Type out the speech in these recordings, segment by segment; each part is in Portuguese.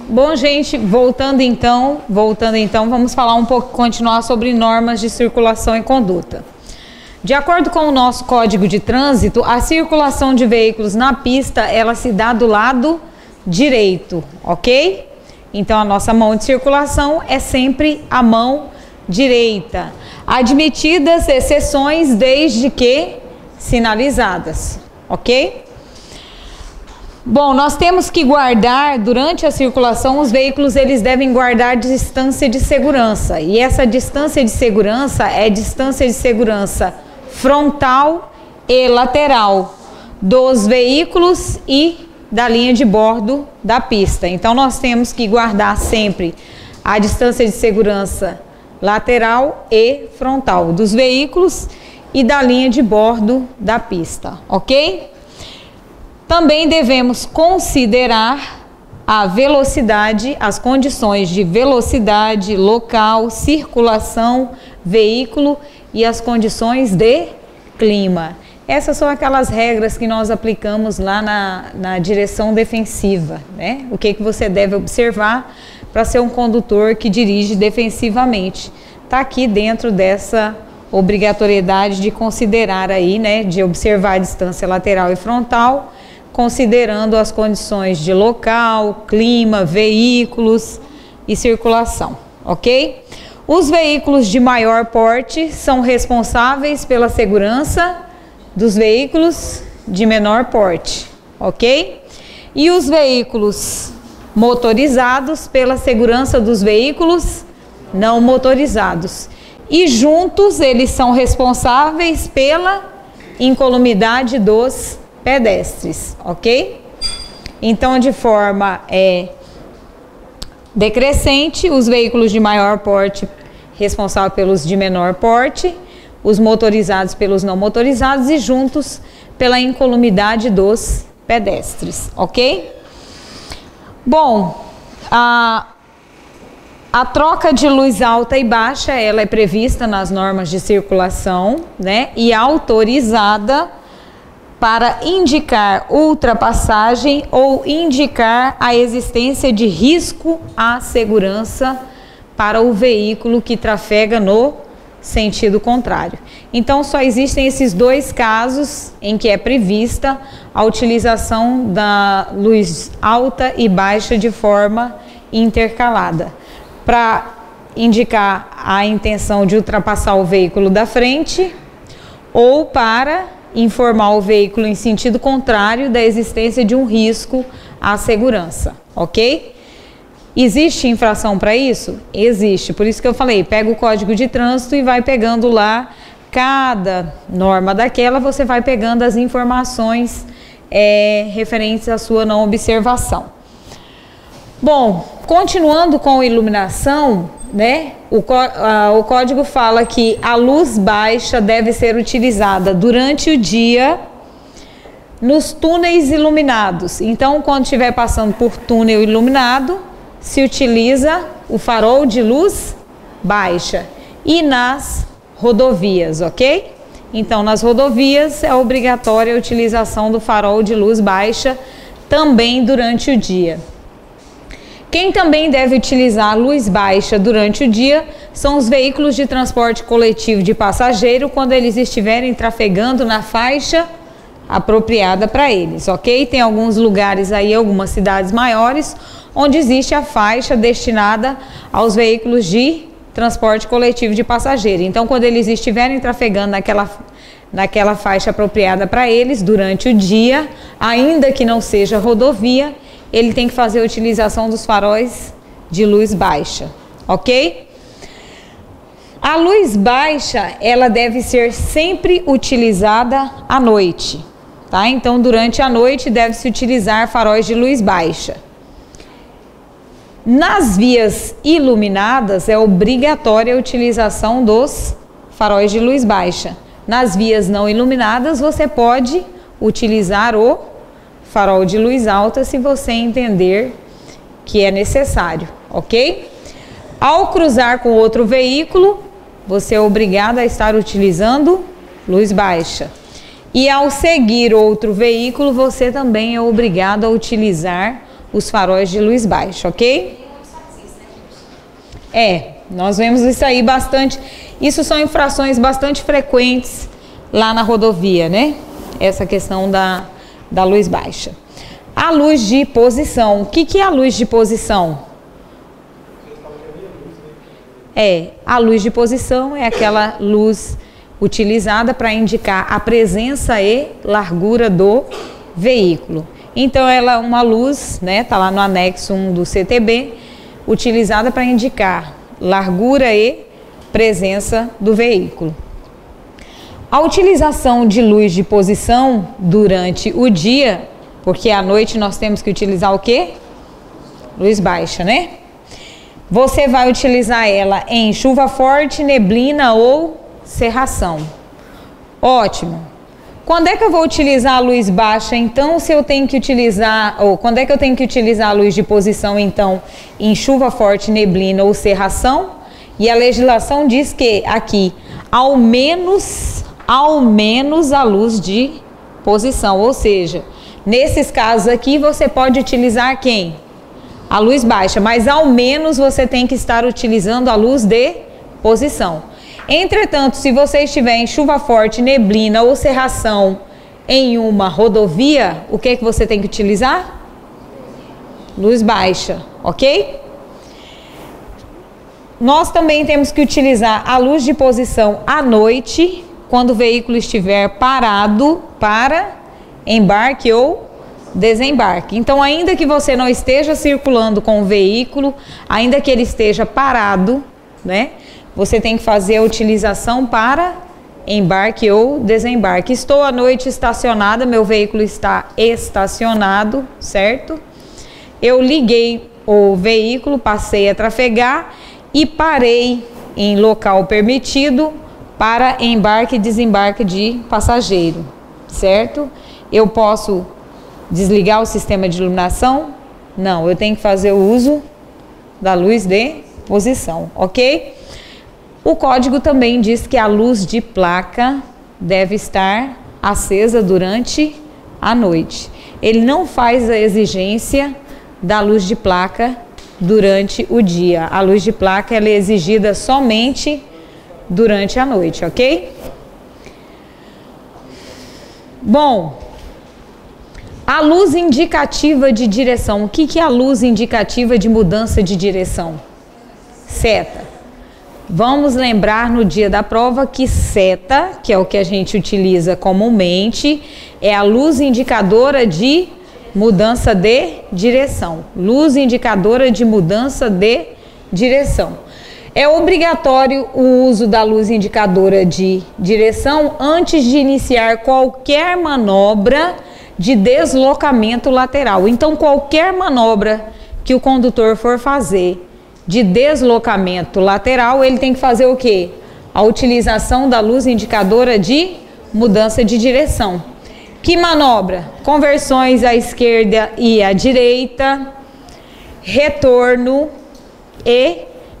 Bom, gente, voltando então, vamos falar um pouco, continuar sobre normas de circulação e conduta. De acordo com o nosso Código de Trânsito, a circulação de veículos na pista, ela se dá do lado direito, ok? Então, a nossa mão de circulação é sempre a mão direita. Admitidas exceções desde que sinalizadas, ok? Bom, nós temos que guardar, durante a circulação, os veículos eles devem guardar distância de segurança. E essa distância de segurança é distância de segurança frontal e lateral dos veículos e da linha de bordo da pista. Então, nós temos que guardar sempre a distância de segurança lateral e frontal dos veículos e da linha de bordo da pista, ok? Também devemos considerar a velocidade, as condições de velocidade, local, circulação, veículo e as condições de clima. Essas são aquelas regras que nós aplicamos lá na direção defensiva, né? O que você deve observar para ser um condutor que dirige defensivamente. Está aqui dentro dessa obrigatoriedade de considerar aí, né? De observar a distância lateral e frontal, considerando as condições de local, clima, veículos e circulação, ok? Os veículos de maior porte são responsáveis pela segurança dos veículos de menor porte, ok? E os veículos motorizados pela segurança dos veículos não motorizados. E juntos eles são responsáveis pela incolumidade dos pedestres, ok? Então, de forma decrescente, os veículos de maior porte responsáveis pelos de menor porte, os motorizados pelos não motorizados e juntos pela incolumidade dos pedestres, ok? Bom, a troca de luz alta e baixa, ela é prevista nas normas de circulação, né? E autorizada para indicar ultrapassagem ou indicar a existência de risco à segurança para o veículo que trafega no sentido contrário. Então, só existem esses dois casos em que é prevista a utilização da luz alta e baixa de forma intercalada, para indicar a intenção de ultrapassar o veículo da frente ou para informar o veículo em sentido contrário da existência de um risco à segurança, ok? Existe infração para isso? Existe, por isso que eu falei, pega o Código de Trânsito e vai pegando lá, cada norma daquela, você vai pegando as informações referentes à sua não observação. Bom, continuando com a iluminação, né? O código fala que a luz baixa deve ser utilizada durante o dia nos túneis iluminados. Então, quando estiver passando por túnel iluminado, se utiliza o farol de luz baixa. E nas rodovias, ok? Então, nas rodovias é obrigatória a utilização do farol de luz baixa também durante o dia. Quem também deve utilizar a luz baixa durante o dia são os veículos de transporte coletivo de passageiro quando eles estiverem trafegando na faixa apropriada para eles, ok? Tem alguns lugares aí, algumas cidades maiores, onde existe a faixa destinada aos veículos de transporte coletivo de passageiro. Então, quando eles estiverem trafegando naquela faixa apropriada para eles durante o dia, ainda que não seja rodovia, ele tem que fazer a utilização dos faróis de luz baixa, ok? A luz baixa, ela deve ser sempre utilizada à noite, tá? Então, durante a noite, deve-se utilizar faróis de luz baixa. Nas vias iluminadas, é obrigatória a utilização dos faróis de luz baixa. Nas vias não iluminadas, você pode utilizar o farol de luz alta se você entender que é necessário, ok? Ao cruzar com outro veículo, você é obrigado a estar utilizando luz baixa. E ao seguir outro veículo, você também é obrigado a utilizar os faróis de luz baixa, ok? Nós vemos isso aí bastante. Isso são infrações bastante frequentes lá na rodovia, né? Essa questão da luz baixa. A luz de posição. O que é a luz de posição? A luz de posição é aquela luz utilizada para indicar a presença e largura do veículo. Então, ela é uma luz, né? Tá lá no anexo 1 do CTB, utilizada para indicar largura e presença do veículo. A utilização de luz de posição durante o dia, porque à noite nós temos que utilizar o quê? Luz baixa, né? Você vai utilizar ela em chuva forte, neblina ou cerração. Ótimo. Quando é que eu vou utilizar a luz baixa, então, se eu tenho que utilizar, ou quando é que eu tenho que utilizar a luz de posição, então, em chuva forte, neblina ou cerração? E a legislação diz que aqui, ao menos a luz de posição, ou seja, nesses casos aqui você pode utilizar quem? A luz baixa, mas ao menos você tem que estar utilizando a luz de posição. Entretanto, se você estiver em chuva forte, neblina ou cerração em uma rodovia, o que você tem que utilizar? Luz baixa, ok? Nós também temos que utilizar a luz de posição à noite, quando o veículo estiver parado para embarque ou desembarque. Então, ainda que você não esteja circulando com o veículo, ainda que ele esteja parado, né? Você tem que fazer a utilização para embarque ou desembarque. Estou à noite estacionada, meu veículo está estacionado, certo? Eu liguei o veículo, passei a trafegar e parei em local permitido para embarque e desembarque de passageiro, certo? Eu posso desligar o sistema de iluminação? Não, eu tenho que fazer o uso da luz de posição, ok? O código também diz que a luz de placa deve estar acesa durante a noite. Ele não faz a exigência da luz de placa durante o dia. A luz de placa ela é exigida somente durante a noite, ok? Bom, a luz indicativa de direção. O que é a luz indicativa de mudança de direção? Seta. Vamos lembrar no dia da prova que seta, que é o que a gente utiliza comumente, é a luz indicadora de mudança de direção. Luz indicadora de mudança de direção. É obrigatório o uso da luz indicadora de direção antes de iniciar qualquer manobra de deslocamento lateral. Então, qualquer manobra que o condutor for fazer de deslocamento lateral, ele tem que fazer o quê? A utilização da luz indicadora de mudança de direção. Que manobra? Conversões à esquerda e à direita, retorno e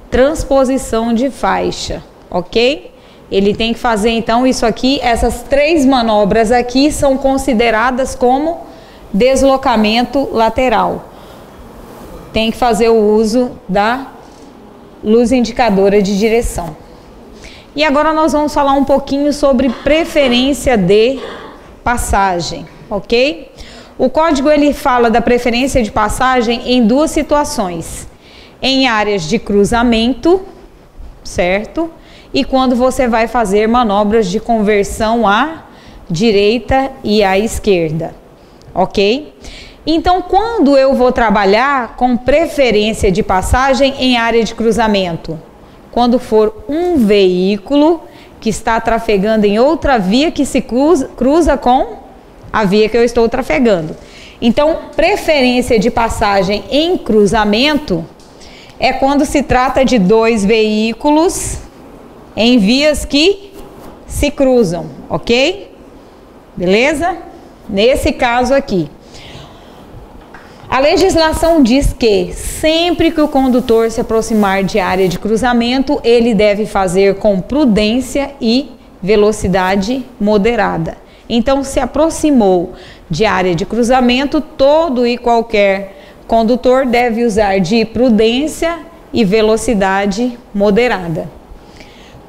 transposição de faixa, ok? Ele tem que fazer então isso aqui, essas três manobras aqui são consideradas como deslocamento lateral. Tem que fazer o uso da luz indicadora de direção. E agora nós vamos falar um pouquinho sobre preferência de passagem, ok? O código ele fala da preferência de passagem em duas situações. Em áreas de cruzamento, certo? E quando você vai fazer manobras de conversão à direita e à esquerda, ok? Então, quando eu vou trabalhar com preferência de passagem em área de cruzamento? Quando for um veículo que está trafegando em outra via que se cruza com a via que eu estou trafegando. Então, preferência de passagem em cruzamento é quando se trata de dois veículos em vias que se cruzam, ok? Beleza? Nesse caso aqui. A legislação diz que sempre que o condutor se aproximar de área de cruzamento, ele deve fazer com prudência e velocidade moderada. Então, se aproximou de área de cruzamento, todo e qualquer condutor deve usar de prudência e velocidade moderada.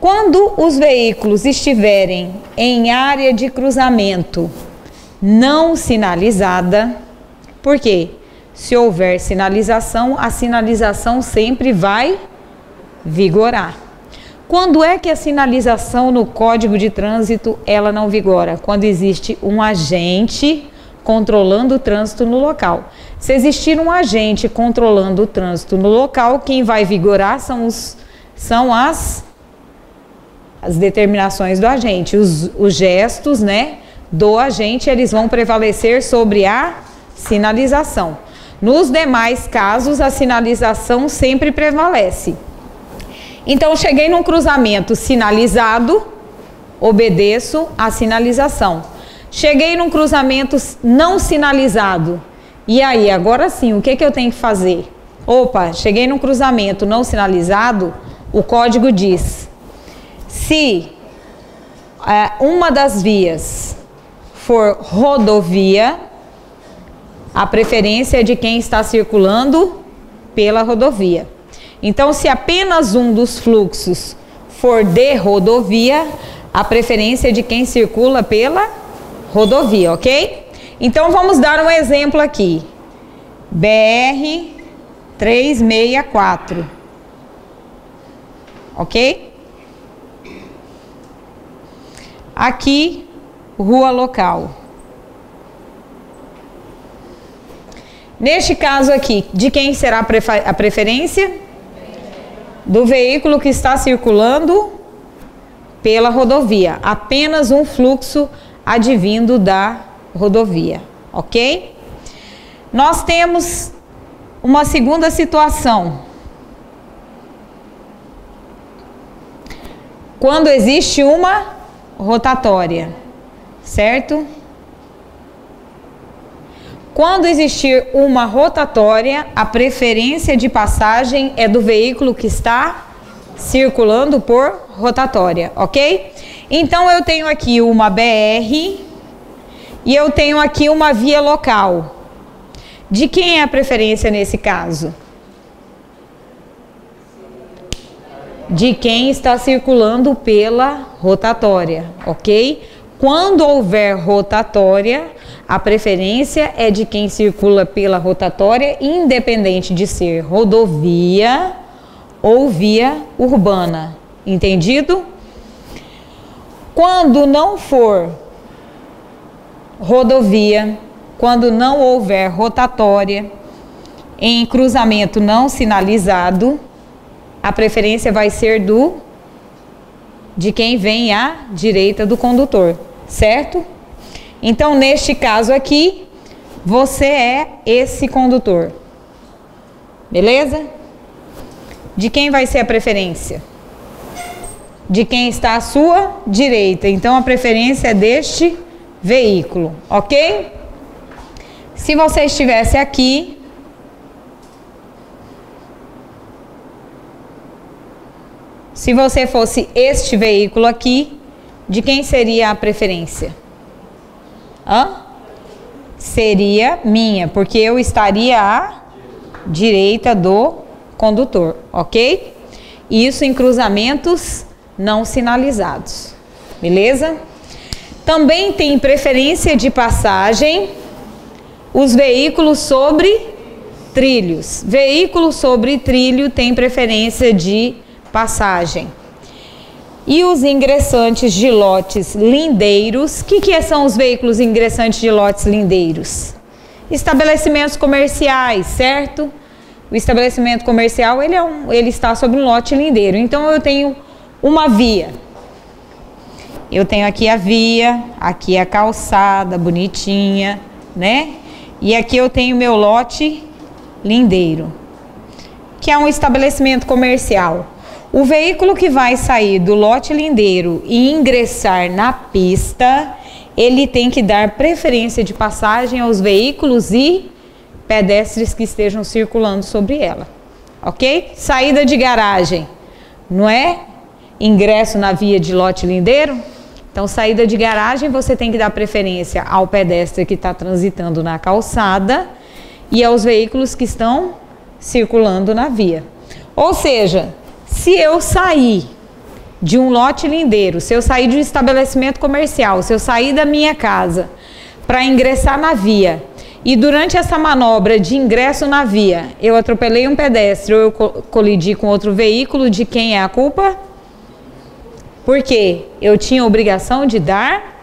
Quando os veículos estiverem em área de cruzamento não sinalizada, por quê? Se houver sinalização, a sinalização sempre vai vigorar. Quando é que a sinalização no Código de Trânsito ela não vigora? Quando existe um agente controlando o trânsito no local. Se existir um agente controlando o trânsito no local, quem vai vigorar são as determinações do agente, os gestos, né, do agente, eles vão prevalecer sobre a sinalização. Nos demais casos, a sinalização sempre prevalece. Então, cheguei num cruzamento sinalizado, obedeço à sinalização. Cheguei num cruzamento não sinalizado. E aí, agora sim, o que eu tenho que fazer? Opa, cheguei num cruzamento não sinalizado, o código diz: se uma das vias for rodovia, a preferência é de quem está circulando pela rodovia. Então, se apenas um dos fluxos for de rodovia, a preferência é de quem circula pela rodovia, ok? Então, vamos dar um exemplo aqui. BR 364, ok? Aqui, rua local. Neste caso aqui, de quem será a preferência? Do veículo que está circulando pela rodovia. Apenas um fluxo advindo da rodovia, ok? Nós temos uma segunda situação. Quando existe uma rotatória, certo? Quando existir uma rotatória, a preferência de passagem é do veículo que está circulando por rotatória, ok? Então, eu tenho aqui uma BR e eu tenho aqui uma via local. De quem é a preferência nesse caso? De quem está circulando pela rotatória, ok? Quando houver rotatória, a preferência é de quem circula pela rotatória, independente de ser rodovia ou via urbana. Entendido? Quando não for rodovia, quando não houver rotatória, em cruzamento não sinalizado, a preferência vai ser de quem vem à direita do condutor, certo? Então, neste caso aqui, você é esse condutor. Beleza? De quem vai ser a preferência? De quem está à sua direita. Então, a preferência é deste veículo, ok? Se você estivesse aqui, se você fosse este veículo aqui, de quem seria a preferência? Seria minha, porque eu estaria à direita do condutor, ok? Isso em cruzamentos não sinalizados, beleza? Também tem preferência de passagem os veículos sobre trilhos. Veículo sobre trilho tem preferência de passagem. E os ingressantes de lotes lindeiros, o que são os veículos ingressantes de lotes lindeiros? Estabelecimentos comerciais, certo? O estabelecimento comercial, ele está sobre um lote lindeiro. Então, eu tenho uma via. Eu tenho aqui a via, aqui a calçada bonitinha, né? E aqui eu tenho meu lote lindeiro, que é um estabelecimento comercial. O veículo que vai sair do lote lindeiro e ingressar na pista, ele tem que dar preferência de passagem aos veículos e pedestres que estejam circulando sobre ela, ok? Saída de garagem, não é? Ingresso na via de lote lindeiro. Então, saída de garagem, você tem que dar preferência ao pedestre que está transitando na calçada e aos veículos que estão circulando na via. Ou seja, se eu sair de um lote lindeiro, se eu sair de um estabelecimento comercial, se eu sair da minha casa para ingressar na via e durante essa manobra de ingresso na via eu atropelei um pedestre ou eu colidi com outro veículo, de quem é a culpa? Porque eu tinha obrigação de dar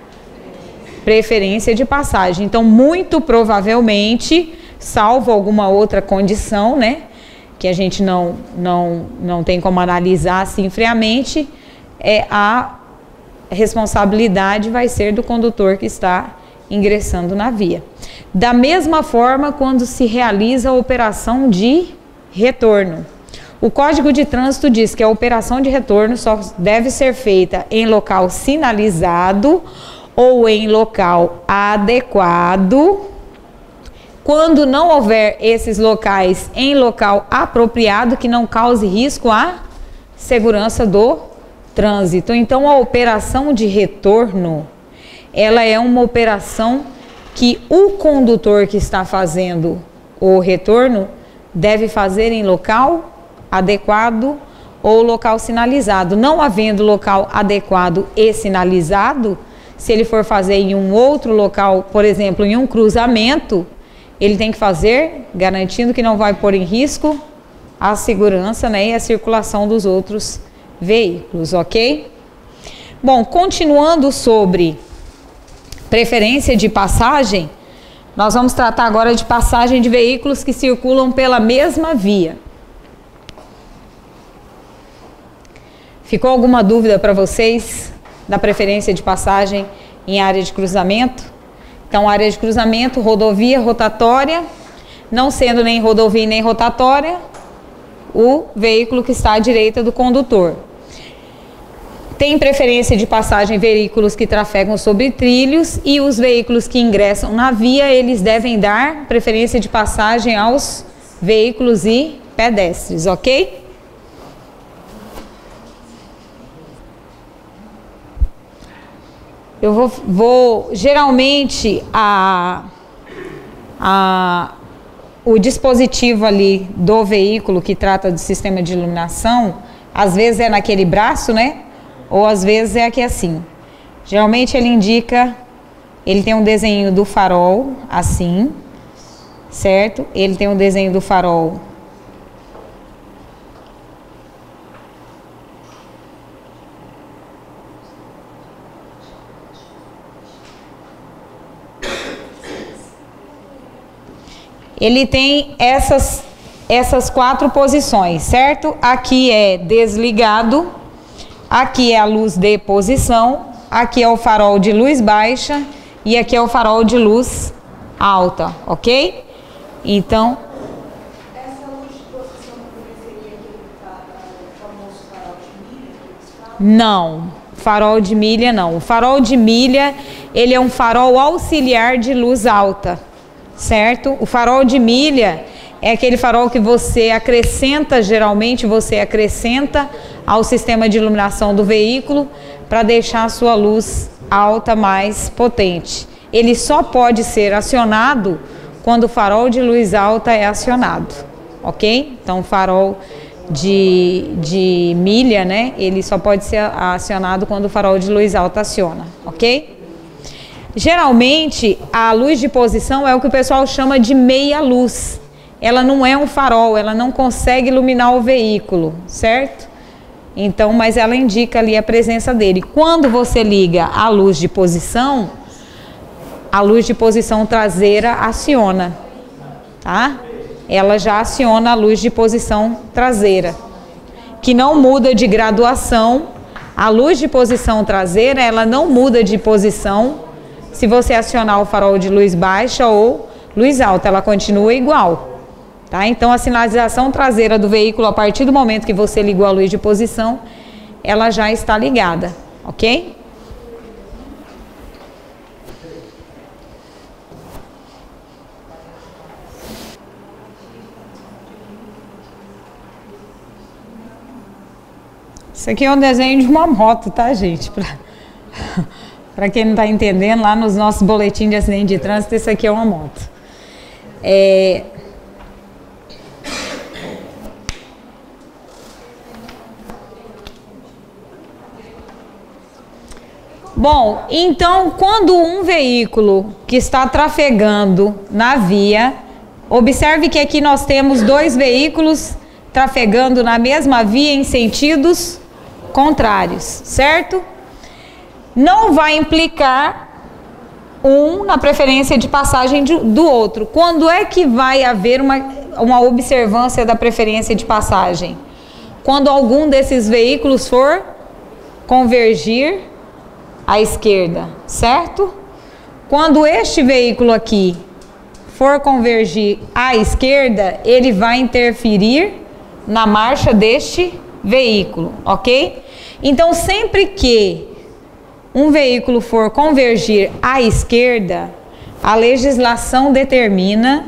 preferência de passagem. Então, muito provavelmente, salvo alguma outra condição, né, que a gente não tem como analisar assim friamente, a responsabilidade vai ser do condutor que está ingressando na via. Da mesma forma, quando se realiza a operação de retorno. O Código de Trânsito diz que a operação de retorno só deve ser feita em local sinalizado ou em local adequado, quando não houver esses locais em local apropriado que não cause risco à segurança do trânsito. Então, a operação de retorno, ela é uma operação que o condutor que está fazendo o retorno deve fazer em local adequado ou local sinalizado. Não havendo local adequado e sinalizado, se ele for fazer em um outro local, por exemplo, em um cruzamento, ele tem que fazer garantindo que não vai pôr em risco a segurança, né, e a circulação dos outros veículos, ok? Bom, continuando sobre preferência de passagem, nós vamos tratar agora de passagem de veículos que circulam pela mesma via. Ficou alguma dúvida para vocês da preferência de passagem em área de cruzamento? Então, área de cruzamento, rodovia, rotatória, não sendo nem rodovia nem rotatória, o veículo que está à direita do condutor. Tem preferência de passagem veículos que trafegam sobre trilhos, e os veículos que ingressam na via, eles devem dar preferência de passagem aos veículos e pedestres, ok? Eu vou geralmente, o dispositivo ali do veículo que trata do sistema de iluminação, às vezes é naquele braço, né? Ou às vezes é aqui assim. Geralmente ele indica, ele tem um desenho do farol, assim, certo? Ele tem um desenho do farol ele tem essas quatro posições, certo? Aqui é desligado, aqui é a luz de posição, aqui é o farol de luz baixa e aqui é o farol de luz alta, ok? Então, essa luz de posição seria aquele famoso farol de milha que eles falam? Não, farol de milha não. O farol de milha, ele é um farol auxiliar de luz alta, certo? O farol de milha é aquele farol que você acrescenta, geralmente você acrescenta ao sistema de iluminação do veículo para deixar a sua luz alta mais potente. Ele só pode ser acionado quando o farol de luz alta é acionado, ok? Então, o farol de milha, né? Ele só pode ser acionado quando o farol de luz alta aciona, ok? Geralmente, a luz de posição é o que o pessoal chama de meia luz. Ela não é um farol, ela não consegue iluminar o veículo, certo? Então, mas ela indica ali a presença dele. Quando você liga a luz de posição traseira aciona, tá? Ela já aciona a luz de posição traseira, que não muda de graduação. A luz de posição traseira, ela não muda de posição se você acionar o farol de luz baixa ou luz alta, ela continua igual, tá? Então, a sinalização traseira do veículo, a partir do momento que você ligou a luz de posição, ela já está ligada, ok? Isso aqui é um desenho de uma moto, tá, gente? Para quem não está entendendo, lá nos nossos boletins de acidente de trânsito, isso aqui é uma moto. Bom, então quando um veículo que está trafegando na via, observe que aqui nós temos dois veículos trafegando na mesma via em sentidos contrários, certo? Não vai implicar um na preferência de passagem do outro. Quando é que vai haver uma observância da preferência de passagem? Quando algum desses veículos for convergir à esquerda, certo? Quando este veículo aqui for convergir à esquerda, ele vai interferir na marcha deste veículo, ok? Então, sempre que um veículo for convergir à esquerda, a legislação determina.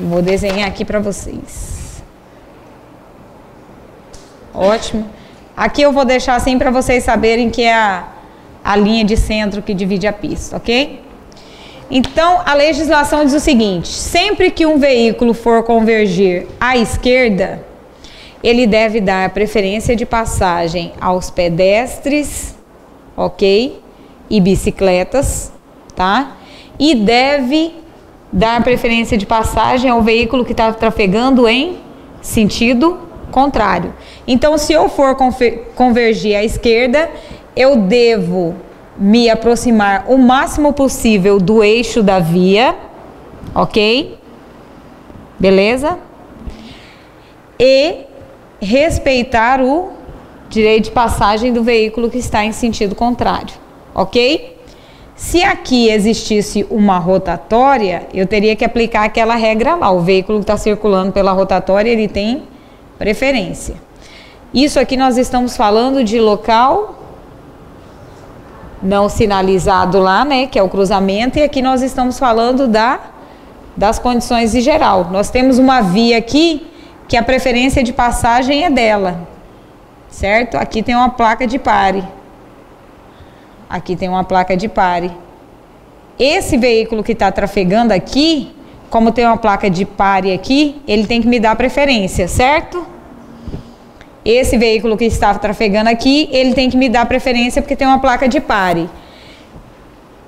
Vou desenhar aqui para vocês. Ótimo. Aqui eu vou deixar assim para vocês saberem que é a linha de centro que divide a pista, ok? Então, a legislação diz o seguinte: sempre que um veículo for convergir à esquerda, ele deve dar preferência de passagem aos pedestres, ok? E bicicletas, tá? E deve dar preferência de passagem ao veículo que está trafegando em sentido contrário. Então, se eu for convergir à esquerda, eu devo me aproximar o máximo possível do eixo da via, ok? Beleza? E respeitar o direito de passagem do veículo que está em sentido contrário, ok? Se aqui existisse uma rotatória, eu teria que aplicar aquela regra lá. O veículo que está circulando pela rotatória, ele tem preferência. Isso aqui nós estamos falando de local não sinalizado lá, né, que é o cruzamento, e aqui nós estamos falando das condições em geral. Nós temos uma via aqui que a preferência de passagem é dela, certo? Aqui tem uma placa de pare. Aqui tem uma placa de pare. Esse veículo que está trafegando aqui, como tem uma placa de pare aqui, ele tem que me dar preferência, certo? Esse veículo que está trafegando aqui, ele tem que me dar preferência porque tem uma placa de pare.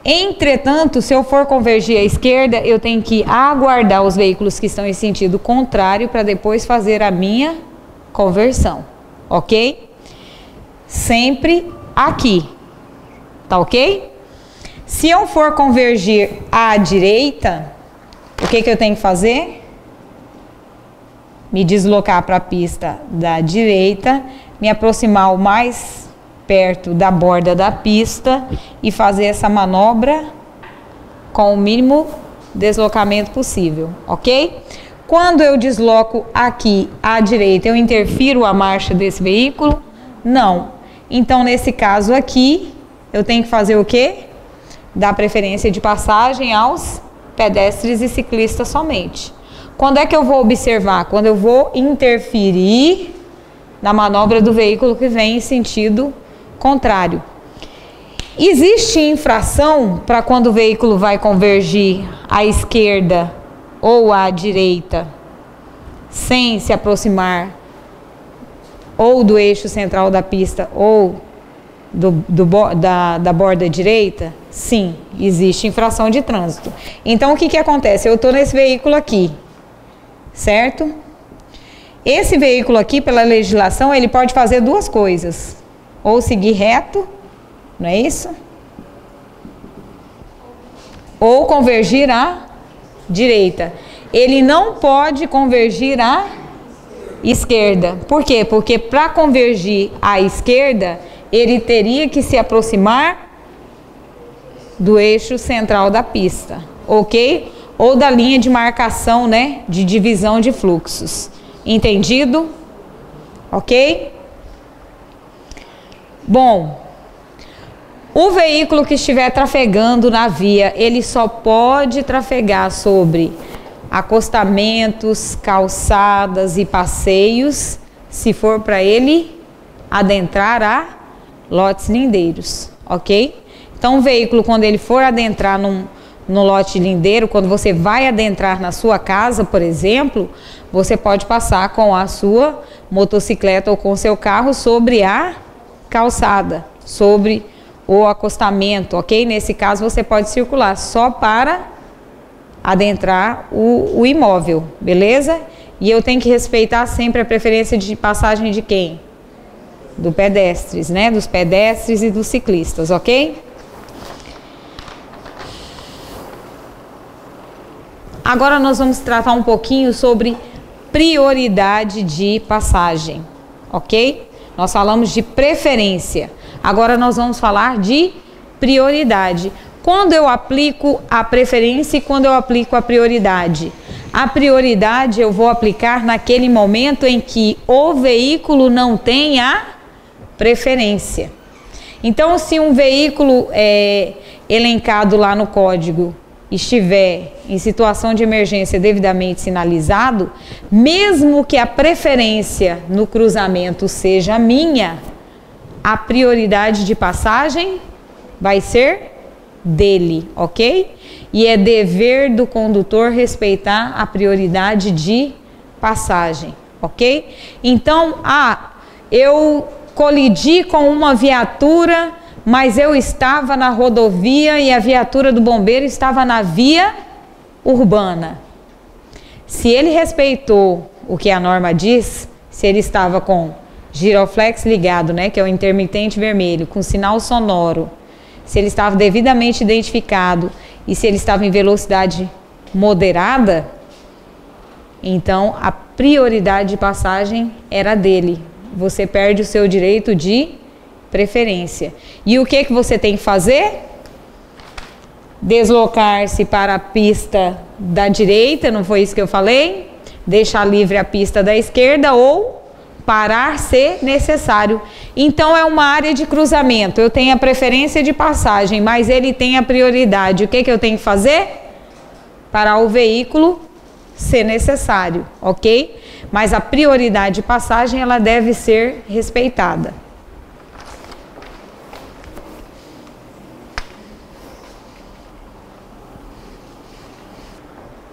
Entretanto, se eu for convergir à esquerda, eu tenho que aguardar os veículos que estão em sentido contrário para depois fazer a minha conversão, ok? Sempre aqui, tá ok? Se eu for convergir à direita, o que eu tenho que fazer? Me deslocar para a pista da direita, me aproximar o mais perto da borda da pista e fazer essa manobra com o mínimo deslocamento possível, ok? Quando eu desloco aqui à direita, eu interfiro a marcha desse veículo? Não. Então, nesse caso aqui, eu tenho que fazer o quê? Dar preferência de passagem aos pedestres e ciclistas somente. Quando é que eu vou observar? Quando eu vou interferir na manobra do veículo que vem em sentido contrário. Existe infração para quando o veículo vai convergir à esquerda ou à direita sem se aproximar ou do eixo central da pista ou da borda direita? Sim, existe infração de trânsito. Então, o que acontece? Eu estou nesse veículo aqui, certo? Esse veículo aqui, pela legislação, ele pode fazer duas coisas. Ou seguir reto, não é isso? Ou convergir à direita. Ele não pode convergir à esquerda. Por quê? Porque para convergir à esquerda, ele teria que se aproximar do eixo central da pista, ok? Ou da linha de marcação, né, de divisão de fluxos. Entendido? Ok? Bom, o veículo que estiver trafegando na via, ele só pode trafegar sobre acostamentos, calçadas e passeios, se for para ele adentrar a lotes lindeiros, ok? Então, o veículo, quando ele for adentrar no lote lindeiro, quando você vai adentrar na sua casa, por exemplo, você pode passar com a sua motocicleta ou com seu carro sobre a calçada, sobre o acostamento, ok? Nesse caso você pode circular só para adentrar o imóvel, beleza? E eu tenho que respeitar sempre a preferência de passagem de quem? Do pedestres, né? Dos pedestres e dos ciclistas, ok? Agora nós vamos tratar um pouquinho sobre prioridade de passagem, ok? Nós falamos de preferência, agora nós vamos falar de prioridade. Quando eu aplico a preferência e quando eu aplico a prioridade? A prioridade eu vou aplicar naquele momento em que o veículo não tem a preferência. Então, se um veículo elencado lá no código estiver em situação de emergência devidamente sinalizado, mesmo que a preferência no cruzamento seja minha, a prioridade de passagem vai ser dele, ok? E é dever do condutor respeitar a prioridade de passagem, ok? Então, eu colidi com uma viatura, mas eu estava na rodovia e a viatura do bombeiro estava na via urbana. Se ele respeitou o que a norma diz, se ele estava com giroflex ligado, né, que é o intermitente vermelho, com sinal sonoro, se ele estava devidamente identificado e se ele estava em velocidade moderada, então a prioridade de passagem era dele. Você perde o seu direito de preferência. E o que você tem que fazer? Deslocar-se para a pista da direita, não foi isso que eu falei? Deixar livre a pista da esquerda ou parar se necessário. Então é uma área de cruzamento, eu tenho a preferência de passagem, mas ele tem a prioridade. O que eu tenho que fazer? Parar o veículo se necessário, ok? Mas a prioridade de passagem ela deve ser respeitada.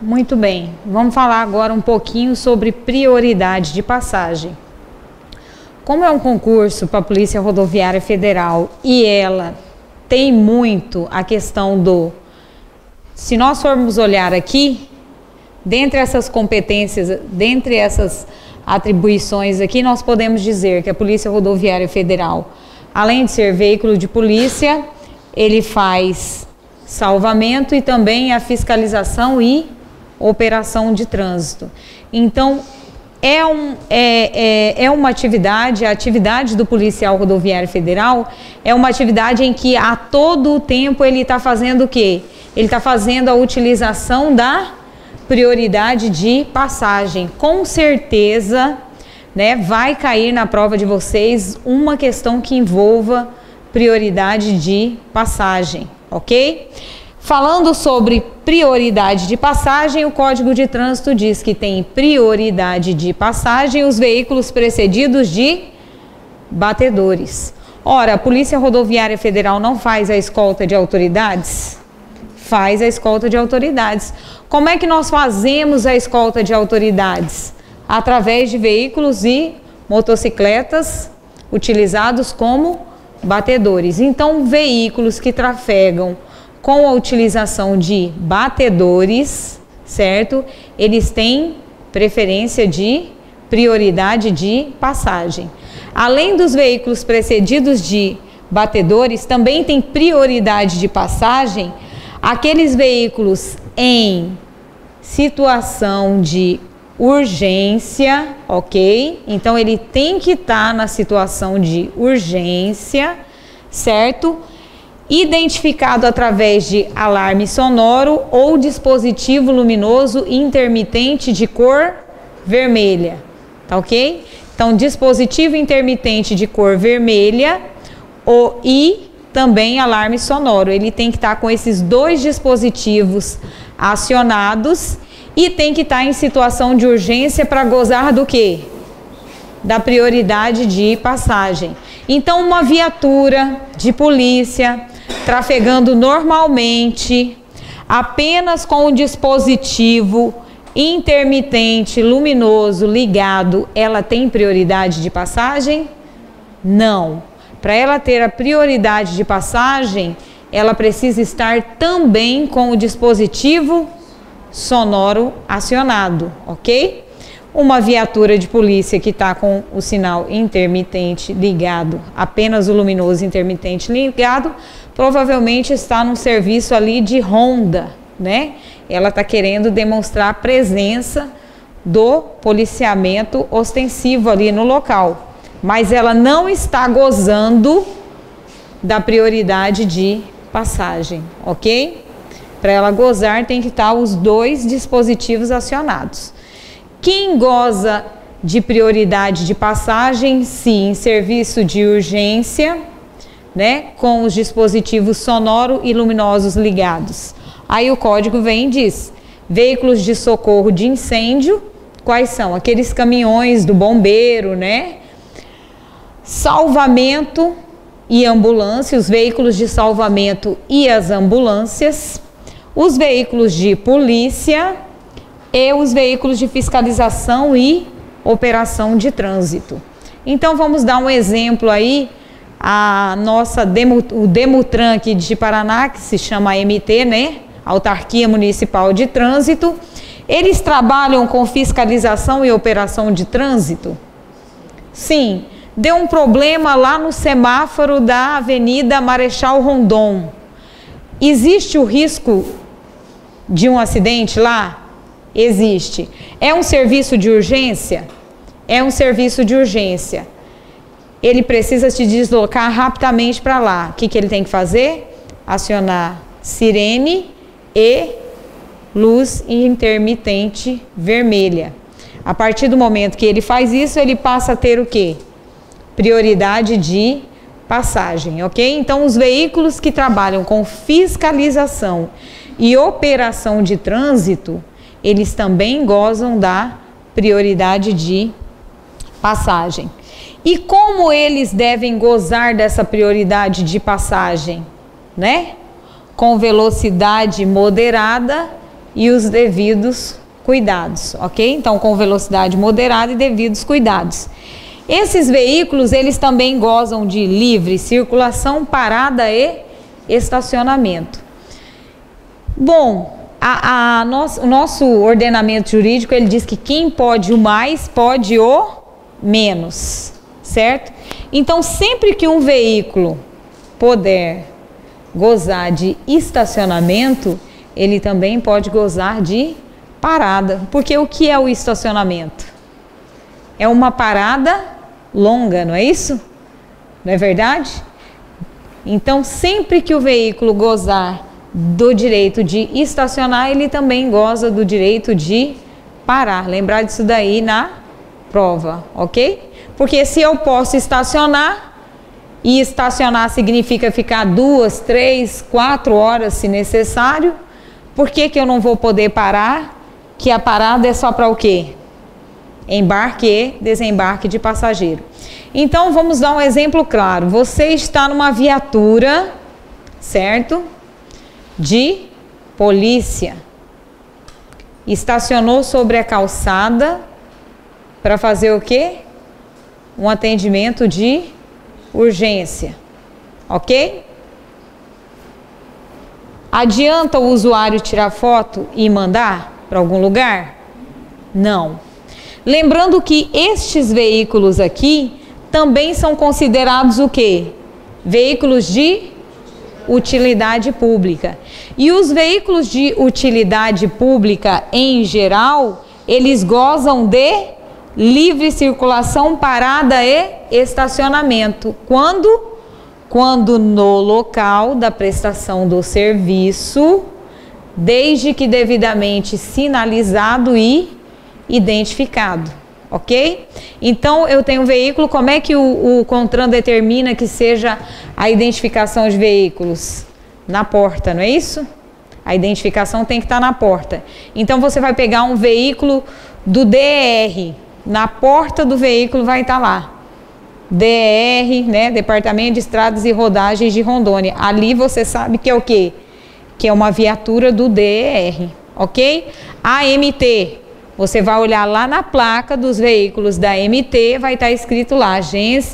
Muito bem, vamos falar agora um pouquinho sobre prioridade de passagem. Como é um concurso para a Polícia Rodoviária Federal e ela tem muito a questão do... Se nós formos olhar aqui, dentre essas competências, dentre essas atribuições aqui, nós podemos dizer que a Polícia Rodoviária Federal, além de ser veículo de polícia, ele faz salvamento e também a fiscalização e operação de trânsito. Então, é uma atividade, a atividade do policial rodoviário federal é uma atividade em que a todo o tempo ele está fazendo o quê? Ele está fazendo a utilização da prioridade de passagem. Com certeza, né, vai cair na prova de vocês uma questão que envolva prioridade de passagem, ok? Falando sobre prioridade de passagem, o Código de Trânsito diz que tem prioridade de passagem os veículos precedidos de batedores. Ora, a Polícia Rodoviária Federal não faz a escolta de autoridades? Faz a escolta de autoridades. Como é que nós fazemos a escolta de autoridades? Através de veículos e motocicletas utilizados como batedores. Então, veículos que trafegam com a utilização de batedores, certo? Eles têm preferência de prioridade de passagem. Além dos veículos precedidos de batedores, também tem prioridade de passagem aqueles veículos em situação de urgência, ok? Então ele tem que estar na situação de urgência, certo? Identificado através de alarme sonoro ou dispositivo luminoso intermitente de cor vermelha, tá ok? Então, dispositivo intermitente de cor vermelha e também alarme sonoro. Ele tem que estar com esses dois dispositivos acionados e tem que estar em situação de urgência para gozar do quê? Da prioridade de passagem. Então, uma viatura de polícia trafegando normalmente, apenas com o dispositivo intermitente, luminoso, ligado, ela tem prioridade de passagem? Não. Para ela ter a prioridade de passagem, ela precisa estar também com o dispositivo sonoro acionado, ok? Uma viatura de polícia que está com o sinal intermitente ligado, apenas o luminoso intermitente ligado, provavelmente está num serviço ali de ronda, né? Ela está querendo demonstrar a presença do policiamento ostensivo ali no local, mas ela não está gozando da prioridade de passagem, ok? Para ela gozar tem que estar os dois dispositivos acionados. Quem goza de prioridade de passagem, sim, em serviço de urgência, né, com os dispositivos sonoro e luminosos ligados. Aí o código vem e diz: veículos de socorro de incêndio, quais são? Aqueles caminhões do bombeiro, né? Salvamento e ambulância, os veículos de salvamento e as ambulâncias, os veículos de polícia e os veículos de fiscalização e operação de trânsito. Então vamos dar um exemplo aí, o Demutran aqui de Paraná, que se chama AMT, né? Autarquia Municipal de Trânsito. Eles trabalham com fiscalização e operação de trânsito? Sim. Deu um problema lá no semáforo da Avenida Marechal Rondon. Existe o risco de um acidente lá? Existe. É um serviço de urgência? É um serviço de urgência. Ele precisa se deslocar rapidamente para lá. O que ele tem que fazer? Acionar sirene e luz intermitente vermelha. A partir do momento que ele faz isso, ele passa a ter o quê? Prioridade de passagem, ok? Então, os veículos que trabalham com fiscalização e operação de trânsito, eles também gozam da prioridade de passagem. E como eles devem gozar dessa prioridade de passagem, né? Com velocidade moderada e os devidos cuidados, ok? Então, com velocidade moderada e devidos cuidados. Esses veículos, eles também gozam de livre circulação, parada e estacionamento. Bom, o nosso ordenamento jurídico, ele diz que quem pode o mais, pode o menos, certo? Então, sempre que um veículo puder gozar de estacionamento, ele também pode gozar de parada. Porque o que é o estacionamento? É uma parada longa, não é isso? Não é verdade? Então, sempre que o veículo gozar do direito de estacionar, ele também goza do direito de parar. Lembrar disso daí na prova, ok? Porque se eu posso estacionar, e estacionar significa ficar 2, 3, 4 horas se necessário, por que eu não vou poder parar? Que a parada é só para o quê? Embarque e desembarque de passageiro. Então, vamos dar um exemplo claro. Você está numa viatura, certo? De polícia. Estacionou sobre a calçada para fazer o quê? Um atendimento de urgência. Ok? Adianta o usuário tirar foto e mandar para algum lugar? Não. Lembrando que estes veículos aqui também são considerados o quê? Veículos de utilidade pública. E os veículos de utilidade pública, em geral, eles gozam de livre circulação, parada e estacionamento. Quando? Quando no local da prestação do serviço, desde que devidamente sinalizado e identificado, ok? Então, eu tenho um veículo, como é que o CONTRAN determina que seja a identificação de veículos? Na porta, não é isso? A identificação tem que estar na porta. Então, você vai pegar um veículo do DR, na porta do veículo vai estar lá. DR, né? Departamento de Estradas e Rodagens de Rondônia. Ali você sabe que é o quê? Que é uma viatura do DR, ok? A AMT, você vai olhar lá na placa dos veículos da AMT, vai estar escrito lá,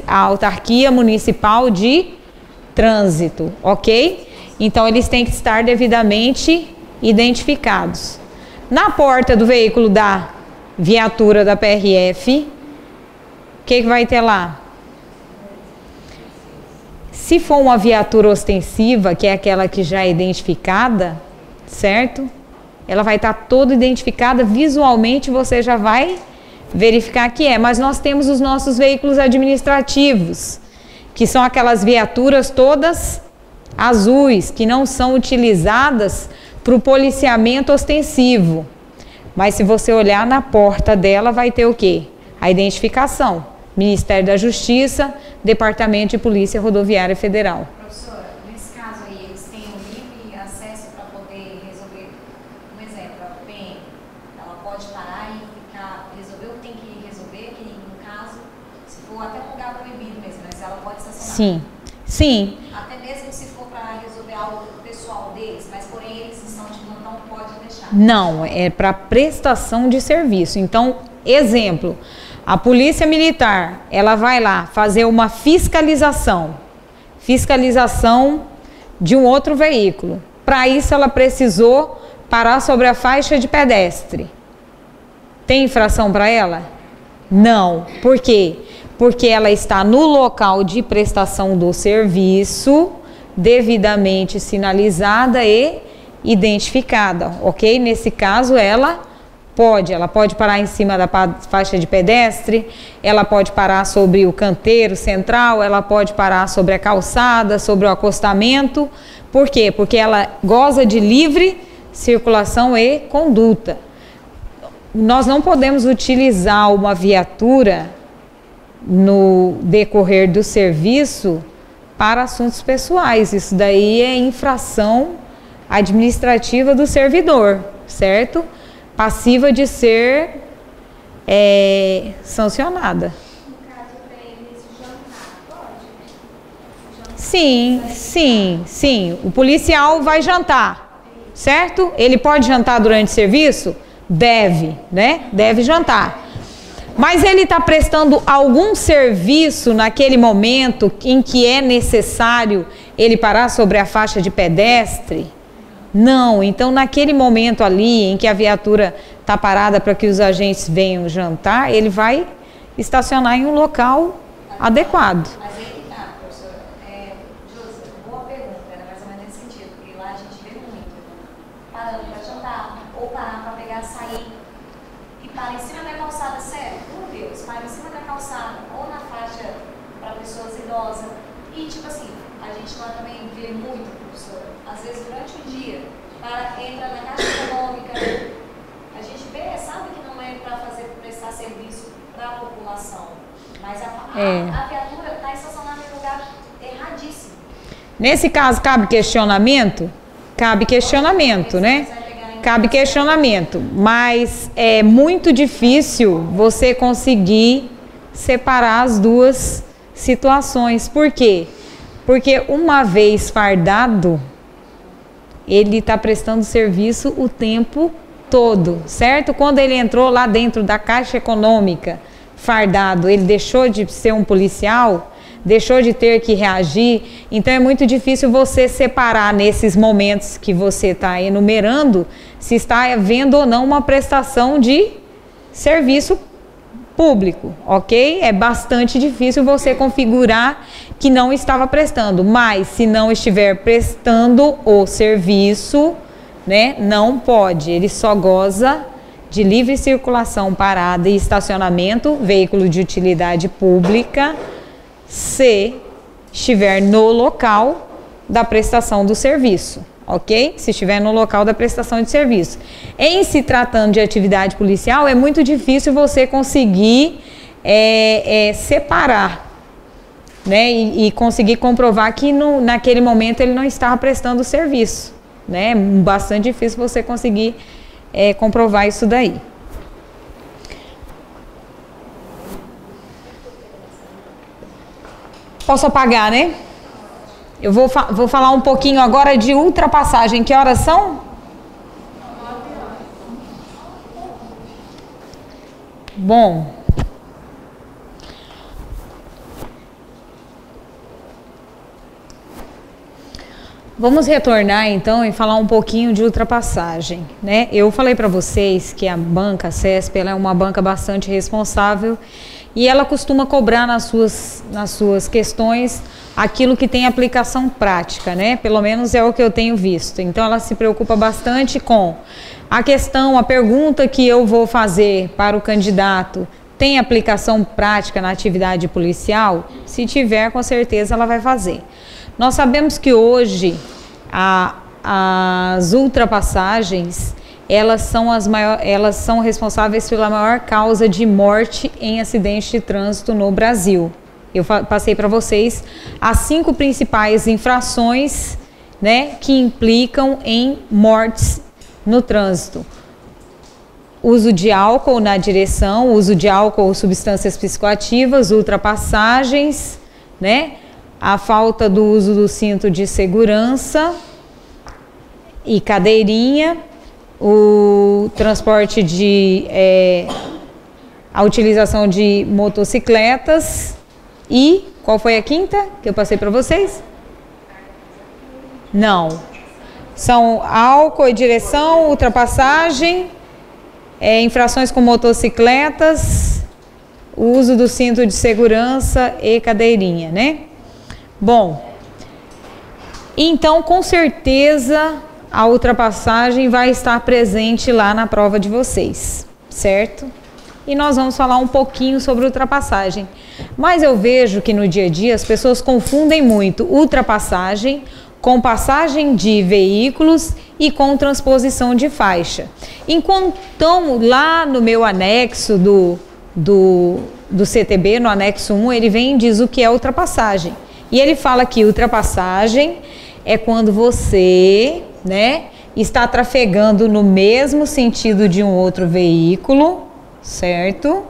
a Autarquia Municipal de Trânsito, ok? Então, eles têm que estar devidamente identificados. Na porta do veículo da viatura da PRF, o que vai ter lá? Se for uma viatura ostensiva, que é aquela que já é identificada, certo? Ela vai estar toda identificada, visualmente você já vai verificar que é. Mas nós temos os nossos veículos administrativos, que são aquelas viaturas todas azuis, que não são utilizadas para o policiamento ostensivo. Mas se você olhar na porta dela, vai ter o quê? A identificação. Ministério da Justiça, Departamento de Polícia Rodoviária Federal. Professora, nesse caso aí, eles têm um livre acesso para poder resolver, um exemplo, a PM, ela pode parar e resolver o que tem que resolver, que no caso, se for até um lugar proibido mesmo, mas ela pode estacionar. Sim, sim. Até mesmo se for para resolver algo pessoal deles, mas porém eles estão de plantão, pode deixar. Não, é para prestação de serviço. Então, exemplo, a Polícia Militar, ela vai lá fazer uma fiscalização de um outro veículo. Para isso, ela precisou parar sobre a faixa de pedestre. Tem infração para ela? Não. Por quê? Porque ela está no local de prestação do serviço, devidamente sinalizada e identificada, ok? Nesse caso, ela pode parar em cima da faixa de pedestre, ela pode parar sobre o canteiro central, ela pode parar sobre a calçada, sobre o acostamento. Por quê? Porque ela goza de livre circulação e conduta. Nós não podemos utilizar uma viatura no decorrer do serviço para assuntos pessoais. Isso daí é infração administrativa do servidor, certo? Passiva de ser sancionada. No caso, para eles jantar, pode? Sim. O policial vai jantar, certo? Ele pode jantar durante o serviço? Deve, né? Deve jantar. Mas ele está prestando algum serviço naquele momento em que é necessário ele parar sobre a faixa de pedestre? Não. Então, naquele momento ali em que a viatura está parada para que os agentes venham jantar, ele vai estacionar em um local adequado. Mas aí que tá, professora. Josi, boa pergunta, era mais ou menos nesse sentido, porque lá a gente vê muito parando para jantar, ou parar para pegar açaí, e para em cima da calçada, sério, por Deus, para em cima da calçada, ou na faixa para pessoas idosas. E tipo assim, a gente lá também vê muito, professora, às vezes durante o dia, entra na Caixa Econômica, a gente vê, sabe que não é para prestar serviço para a população, mas a viatura está estacionada em lugar erradíssimo. Nesse caso, cabe questionamento? Cabe questionamento, né? Cabe questionamento, mas é muito difícil você conseguir separar as duas situações. Por quê? Porque uma vez fardado, ele está prestando serviço o tempo todo, certo? Quando ele entrou lá dentro da Caixa Econômica fardado, ele deixou de ser um policial, deixou de ter que reagir. Então é muito difícil você separar nesses momentos que você está enumerando se está havendo ou não uma prestação de serviço público, ok? É bastante difícil você configurar que não estava prestando, mas se não estiver prestando o serviço, né, não pode. Ele só goza de livre circulação, parada e estacionamento, veículo de utilidade pública, se estiver no local da prestação do serviço, ok? Se estiver no local da prestação de serviço. Em se tratando de atividade policial, é muito difícil você conseguir separar, né? E conseguir comprovar que naquele momento ele não estava prestando o serviço, né? É bastante difícil você conseguir comprovar isso daí. Posso apagar, né? Eu vou falar um pouquinho agora de ultrapassagem. Que horas são? 9 horas. Bom, vamos retornar então e falar um pouquinho de ultrapassagem, né? Eu falei para vocês que a banca CESP ela é uma banca bastante responsável e ela costuma cobrar nas suas questões aquilo que tem aplicação prática, né? Pelo menos é o que eu tenho visto. Então ela se preocupa bastante com a questão, a pergunta que eu vou fazer para o candidato tem aplicação prática na atividade policial? Se tiver, com certeza ela vai fazer. Nós sabemos que hoje as ultrapassagens elas são responsáveis pela maior causa de morte em acidente de trânsito no Brasil. Eu passei para vocês as 5 principais infrações, né, que implicam em mortes no trânsito. Uso de álcool na direção, uso de álcool ou substâncias psicoativas, ultrapassagens, né? A falta do uso do cinto de segurança e cadeirinha, o transporte a utilização de motocicletas e qual foi a quinta que eu passei para vocês? Não, são álcool e direção, ultrapassagem, infrações com motocicletas, o uso do cinto de segurança e cadeirinha, né? Bom, então com certeza a ultrapassagem vai estar presente lá na prova de vocês, certo? E nós vamos falar um pouquinho sobre ultrapassagem. Mas eu vejo que no dia a dia as pessoas confundem muito ultrapassagem com passagem de veículos e com transposição de faixa. Então, lá no meu anexo do CTB, no anexo 1, ele vem e diz o que é ultrapassagem. E ele fala que ultrapassagem é quando você, né, está trafegando no mesmo sentido de um outro veículo, certo?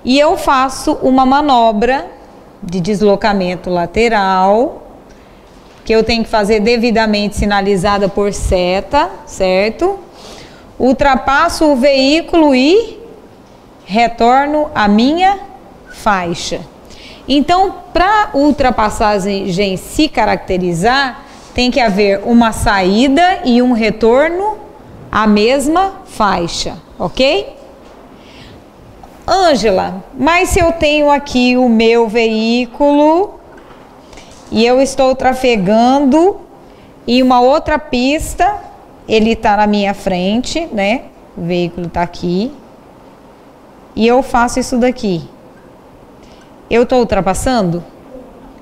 E eu faço uma manobra de deslocamento lateral, que eu tenho que fazer devidamente sinalizada por seta, certo? Ultrapasso o veículo e retorno à minha faixa. Então, para ultrapassagem se caracterizar, tem que haver uma saída e um retorno à mesma faixa, ok? Ângela, mas se eu tenho aqui o meu veículo e eu estou trafegando em uma outra pista, ele está na minha frente, né? O veículo está aqui e eu faço isso daqui. Eu estou ultrapassando?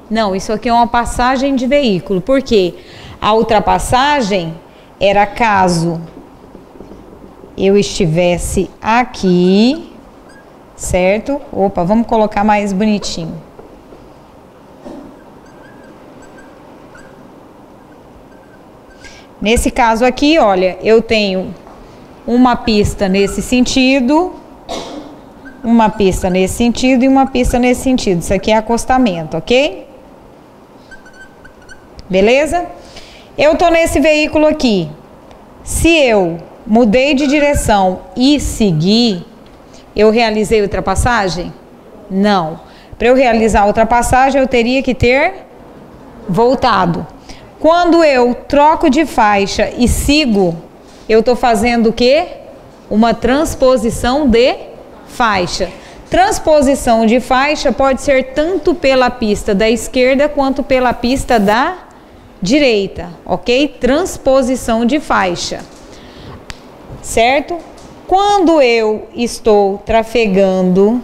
Não, isso aqui é uma passagem de veículo. Por quê? A ultrapassagem era caso eu estivesse aqui, certo? Opa, vamos colocar mais bonitinho. Nesse caso aqui, olha, eu tenho uma pista nesse sentido, uma pista nesse sentido e uma pista nesse sentido. Isso aqui é acostamento, ok? Beleza? Eu tô nesse veículo aqui. Se eu mudei de direção e segui, eu realizei ultrapassagem? Não. Para eu realizar a ultrapassagem, eu teria que ter voltado. Quando eu troco de faixa e sigo, eu estou fazendo o quê? Uma transposição de faixa. Transposição de faixa pode ser tanto pela pista da esquerda quanto pela pista da direita, ok? Transposição de faixa, certo? Quando eu estou trafegando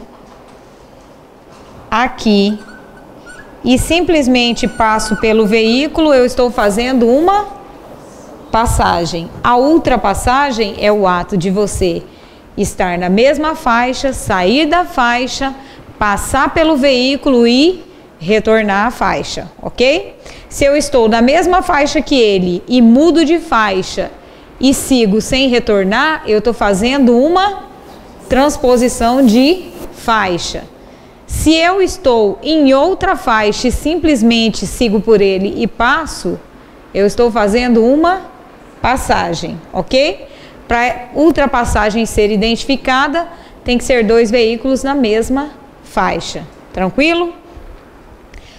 aqui e simplesmente passo pelo veículo, eu estou fazendo uma passagem. A ultrapassagem é o ato de você estar na mesma faixa, sair da faixa, passar pelo veículo e retornar à faixa, ok? Se eu estou na mesma faixa que ele e mudo de faixa e sigo sem retornar, eu estou fazendo uma transposição de faixa. Se eu estou em outra faixa e simplesmente sigo por ele e passo, eu estou fazendo uma passagem, ok? Para ultrapassagem ser identificada, tem que ser 2 veículos na mesma faixa. Tranquilo?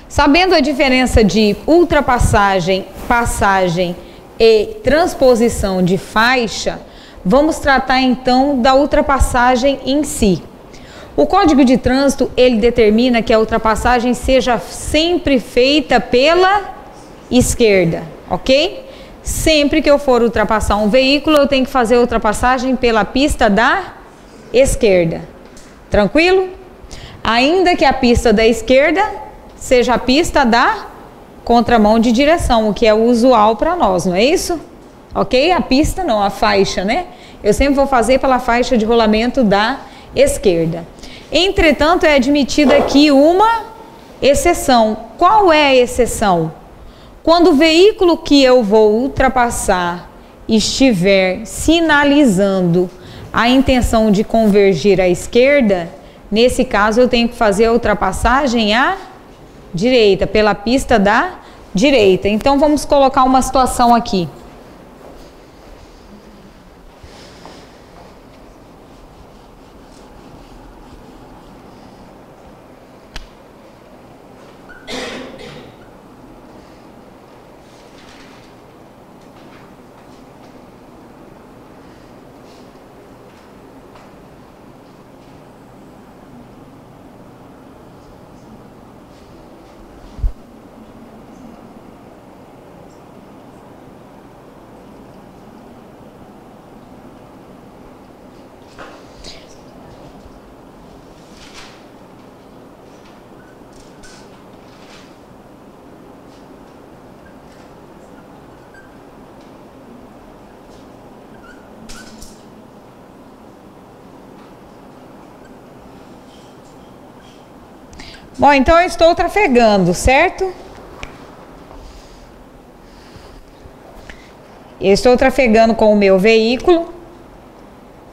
Sabendo a diferença de ultrapassagem, passagem e transposição de faixa, vamos tratar então da ultrapassagem em si. O Código de Trânsito, ele determina que a ultrapassagem seja sempre feita pela esquerda, ok? Sempre que eu for ultrapassar um veículo, eu tenho que fazer a ultrapassagem pela pista da esquerda. Tranquilo? Ainda que a pista da esquerda seja a pista da contramão de direção, o que é usual para nós, não é isso? Ok? A pista não, a faixa, né? Eu sempre vou fazer pela faixa de rolamento da esquerda. Entretanto, é admitida aqui uma exceção. Qual é a exceção? Quando o veículo que eu vou ultrapassar estiver sinalizando a intenção de convergir à esquerda, nesse caso eu tenho que fazer a ultrapassagem à direita, pela pista da direita. Então vamos colocar uma situação aqui. Bom, então eu estou trafegando, certo? Eu estou trafegando com o meu veículo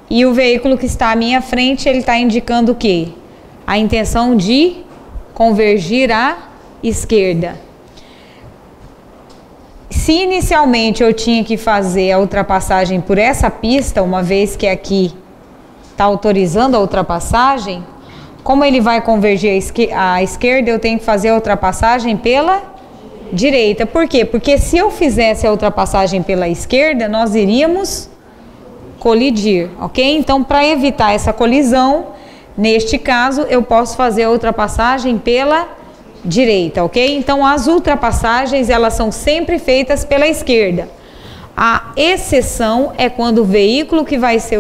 e o veículo que está à minha frente, ele está indicando o quê? A intenção de convergir à esquerda. Se inicialmente eu tinha que fazer a ultrapassagem por essa pista, uma vez que aqui está autorizando a ultrapassagem, como ele vai convergir à esquerda, eu tenho que fazer a ultrapassagem pela direita. Por quê? Porque se eu fizesse a ultrapassagem pela esquerda, nós iríamos colidir, ok? Então, para evitar essa colisão, neste caso, eu posso fazer a ultrapassagem pela direita, ok? Então, as ultrapassagens, elas são sempre feitas pela esquerda. A exceção é quando o veículo que vai ser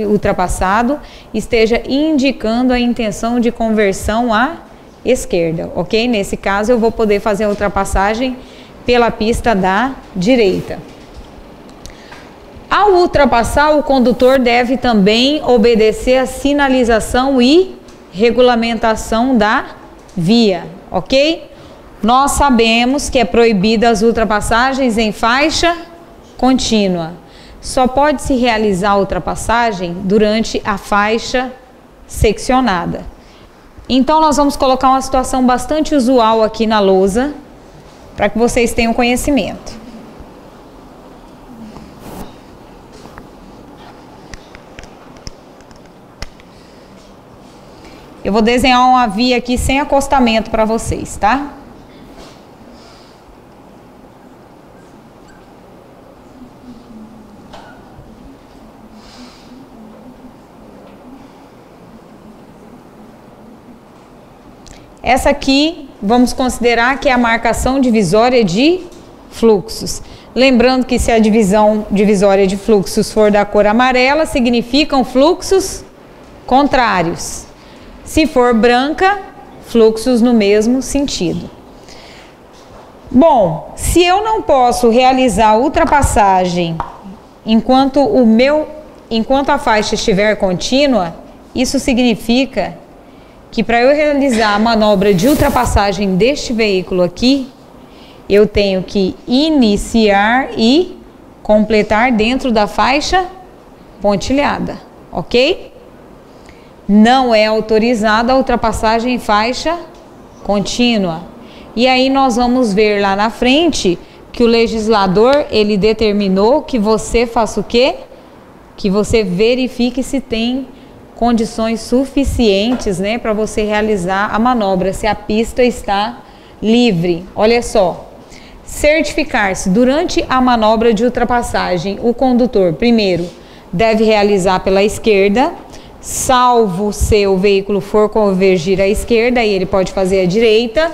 ultrapassado esteja indicando a intenção de conversão à esquerda, ok? Nesse caso, eu vou poder fazer a ultrapassagem pela pista da direita. Ao ultrapassar, o condutor deve também obedecer a sinalização e regulamentação da via, ok? Nós sabemos que é proibida as ultrapassagens em faixa contínua. Só pode se realizar a ultrapassagem durante a faixa seccionada. Então nós vamos colocar uma situação bastante usual aqui na lousa, para que vocês tenham conhecimento. Eu vou desenhar uma via aqui sem acostamento para vocês, tá? Essa aqui, vamos considerar que é a marcação divisória de fluxos. Lembrando que se a divisão divisória de fluxos for da cor amarela, significam fluxos contrários. Se for branca, fluxos no mesmo sentido. Bom, se eu não posso realizar a ultrapassagem enquanto a faixa estiver contínua, isso significa que para eu realizar a manobra de ultrapassagem deste veículo aqui, eu tenho que iniciar e completar dentro da faixa pontilhada, ok? Não é autorizada a ultrapassagem em faixa contínua. E aí nós vamos ver lá na frente que o legislador, ele determinou que você faça o quê? Que você verifique se tem condições suficientes, né, para você realizar a manobra, se a pista está livre. Olha só, certificar-se durante a manobra de ultrapassagem, o condutor, primeiro, deve realizar pela esquerda, salvo se o veículo for convergir à esquerda, aí ele pode fazer à direita.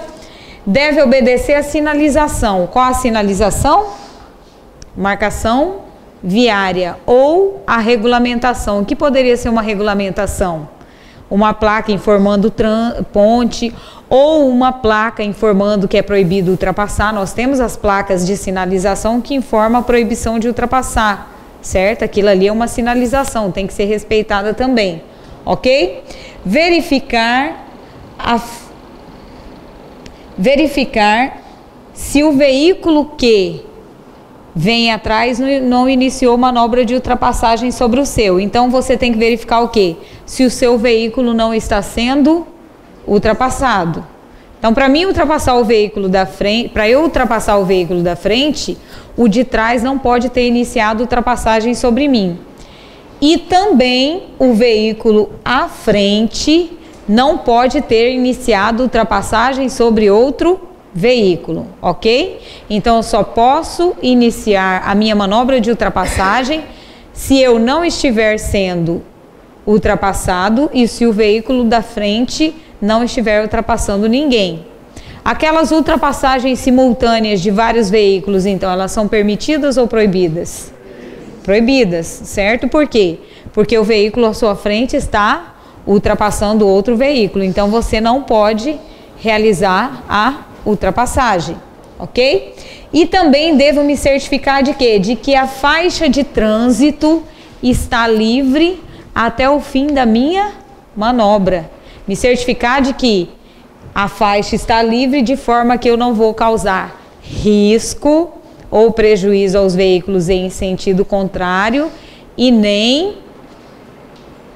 Deve obedecer a sinalização. Qual a sinalização? Marcação viária ou a regulamentação. O que poderia ser uma regulamentação? Uma placa informando ponte ou uma placa informando que é proibido ultrapassar. Nós temos as placas de sinalização que informam a proibição de ultrapassar, certo? Aquilo ali é uma sinalização, tem que ser respeitada também, ok? Verificar se o veículo que vem atrás não iniciou manobra de ultrapassagem sobre o seu. Então você tem que verificar o quê? Se o seu veículo não está sendo ultrapassado. Então, para mim ultrapassar o veículo da frente, para eu ultrapassar o veículo da frente, o de trás não pode ter iniciado ultrapassagem sobre mim. E também o veículo à frente não pode ter iniciado ultrapassagem sobre outro veículo, ok? Então, eu só posso iniciar a minha manobra de ultrapassagem se eu não estiver sendo ultrapassado e se o veículo da frente não estiver ultrapassando ninguém. Aquelas ultrapassagens simultâneas de vários veículos, então, elas são permitidas ou proibidas? Proibidas, certo? Por quê? Porque o veículo à sua frente está ultrapassando outro veículo, então você não pode realizar a ultrapassagem, ok? E também devo me certificar de quê? De que a faixa de trânsito está livre até o fim da minha manobra. Me certificar de que a faixa está livre de forma que eu não vou causar risco ou prejuízo aos veículos em sentido contrário e nem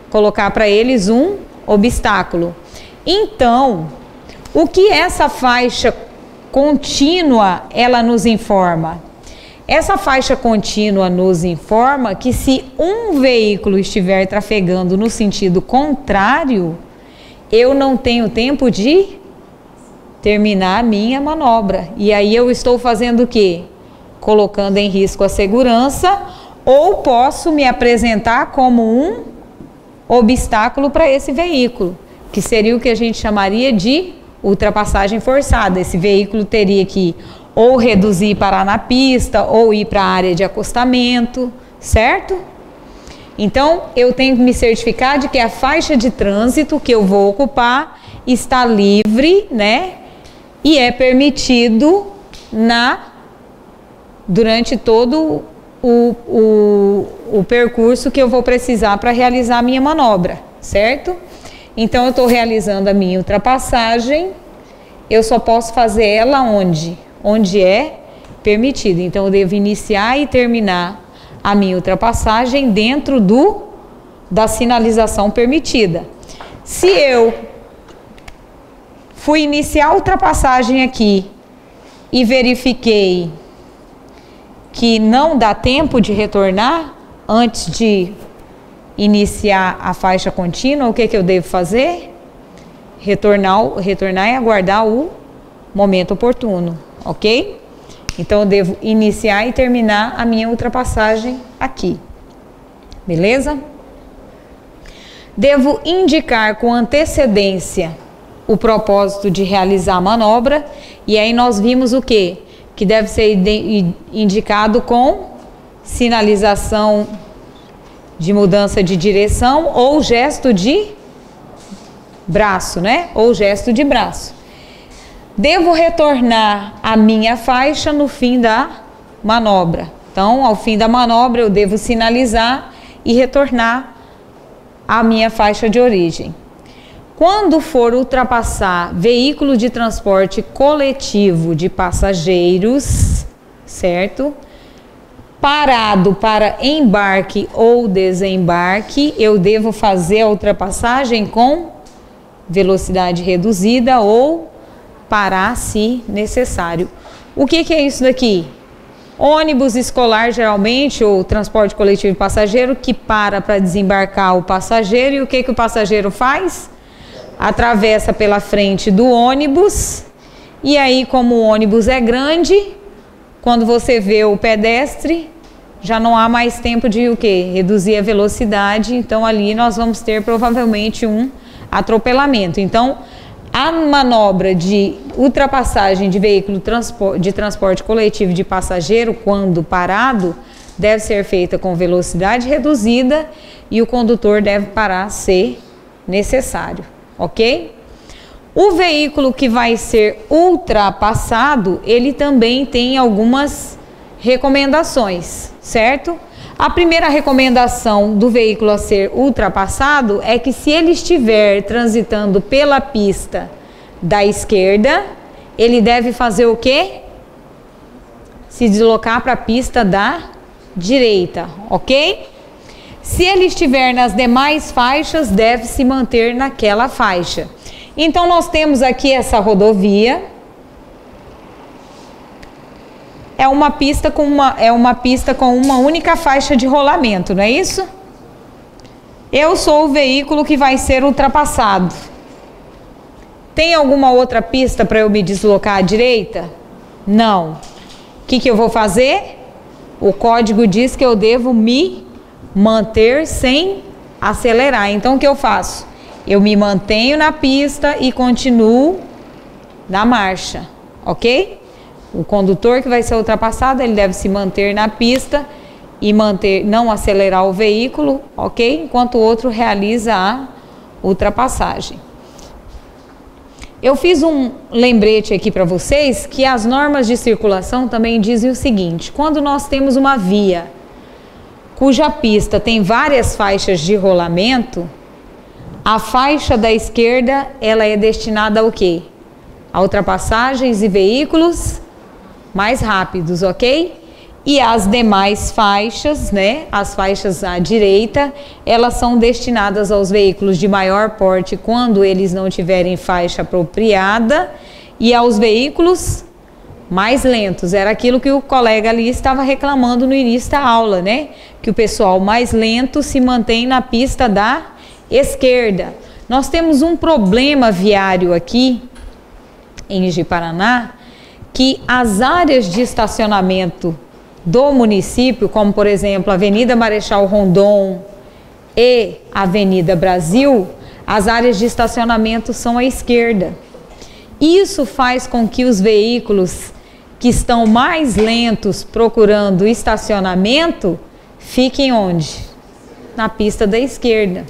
colocar para eles um obstáculo. Então, o que essa faixa contínua ela nos informa? Essa faixa contínua nos informa que se um veículo estiver trafegando no sentido contrário, eu não tenho tempo de terminar a minha manobra. E aí eu estou fazendo o quê? Colocando em risco a segurança, ou posso me apresentar como um obstáculo para esse veículo, que seria o que a gente chamaria de ultrapassagem forçada. Esse veículo teria que ou reduzir e parar na pista, ou ir para a área de acostamento, certo? Então, eu tenho que me certificar de que a faixa de trânsito que eu vou ocupar está livre, né? E é permitido durante todo o percurso que eu vou precisar para realizar a minha manobra, certo? Então, eu estou realizando a minha ultrapassagem, eu só posso fazer ela onde? Onde é permitido. Então, eu devo iniciar e terminar a minha ultrapassagem dentro da sinalização permitida. Se eu fui iniciar a ultrapassagem aqui e verifiquei que não dá tempo de retornar antes de iniciar a faixa contínua, o que eu devo fazer? Retornar e aguardar o momento oportuno, ok? Então, eu devo iniciar e terminar a minha ultrapassagem aqui, beleza? Devo indicar com antecedência o propósito de realizar a manobra, e aí nós vimos o quê? Que deve ser indicado com sinalização de mudança de direção ou gesto de braço, né? Ou gesto de braço. Devo retornar a minha faixa no fim da manobra. Então, ao fim da manobra, eu devo sinalizar e retornar a minha faixa de origem. Quando for ultrapassar veículo de transporte coletivo de passageiros, certo? Parado para embarque ou desembarque, eu devo fazer a ultrapassagem com velocidade reduzida ou parar se necessário. O que é isso daqui? Ônibus escolar, geralmente, ou transporte coletivo de passageiro, que para desembarcar o passageiro. E o que o passageiro faz? Atravessa pela frente do ônibus. E aí, como o ônibus é grande, quando você vê o pedestre, já não há mais tempo de o quê? Reduzir a velocidade. Então, ali nós vamos ter provavelmente um atropelamento. Então, a manobra de ultrapassagem de veículo de transporte coletivo de passageiro, quando parado, deve ser feita com velocidade reduzida e o condutor deve parar se necessário, ok? O veículo que vai ser ultrapassado, ele também tem algumas recomendações, certo? A primeira recomendação do veículo a ser ultrapassado é que, se ele estiver transitando pela pista da esquerda, ele deve fazer o quê? Se deslocar para a pista da direita, ok? Se ele estiver nas demais faixas, deve se manter naquela faixa. Então, nós temos aqui essa rodovia. É uma pista com uma única faixa de rolamento, não é isso? Eu sou o veículo que vai ser ultrapassado. Tem alguma outra pista para eu me deslocar à direita? Não. O que eu vou fazer? O código diz que eu devo me manter sem acelerar. Então, o que eu faço? Eu me mantenho na pista e continuo na marcha, ok? O condutor que vai ser ultrapassado, ele deve se manter na pista e não acelerar o veículo, ok? Enquanto o outro realiza a ultrapassagem. Eu fiz um lembrete aqui para vocês que as normas de circulação também dizem o seguinte: quando nós temos uma via cuja pista tem várias faixas de rolamento, a faixa da esquerda, ela é destinada ao quê? A ultrapassagens e veículos mais rápidos, ok? E as demais faixas, né, as faixas à direita, elas são destinadas aos veículos de maior porte quando eles não tiverem faixa apropriada, e aos veículos mais lentos. Era aquilo que o colega ali estava reclamando no início da aula, né? Que o pessoal mais lento se mantém na pista da esquerda. Nós temos um problema viário aqui em Ji-Paraná, que as áreas de estacionamento do município, como por exemplo a Avenida Marechal Rondon e Avenida Brasil, as áreas de estacionamento são à esquerda. Isso faz com que os veículos que estão mais lentos procurando estacionamento fiquem onde? Na pista da esquerda.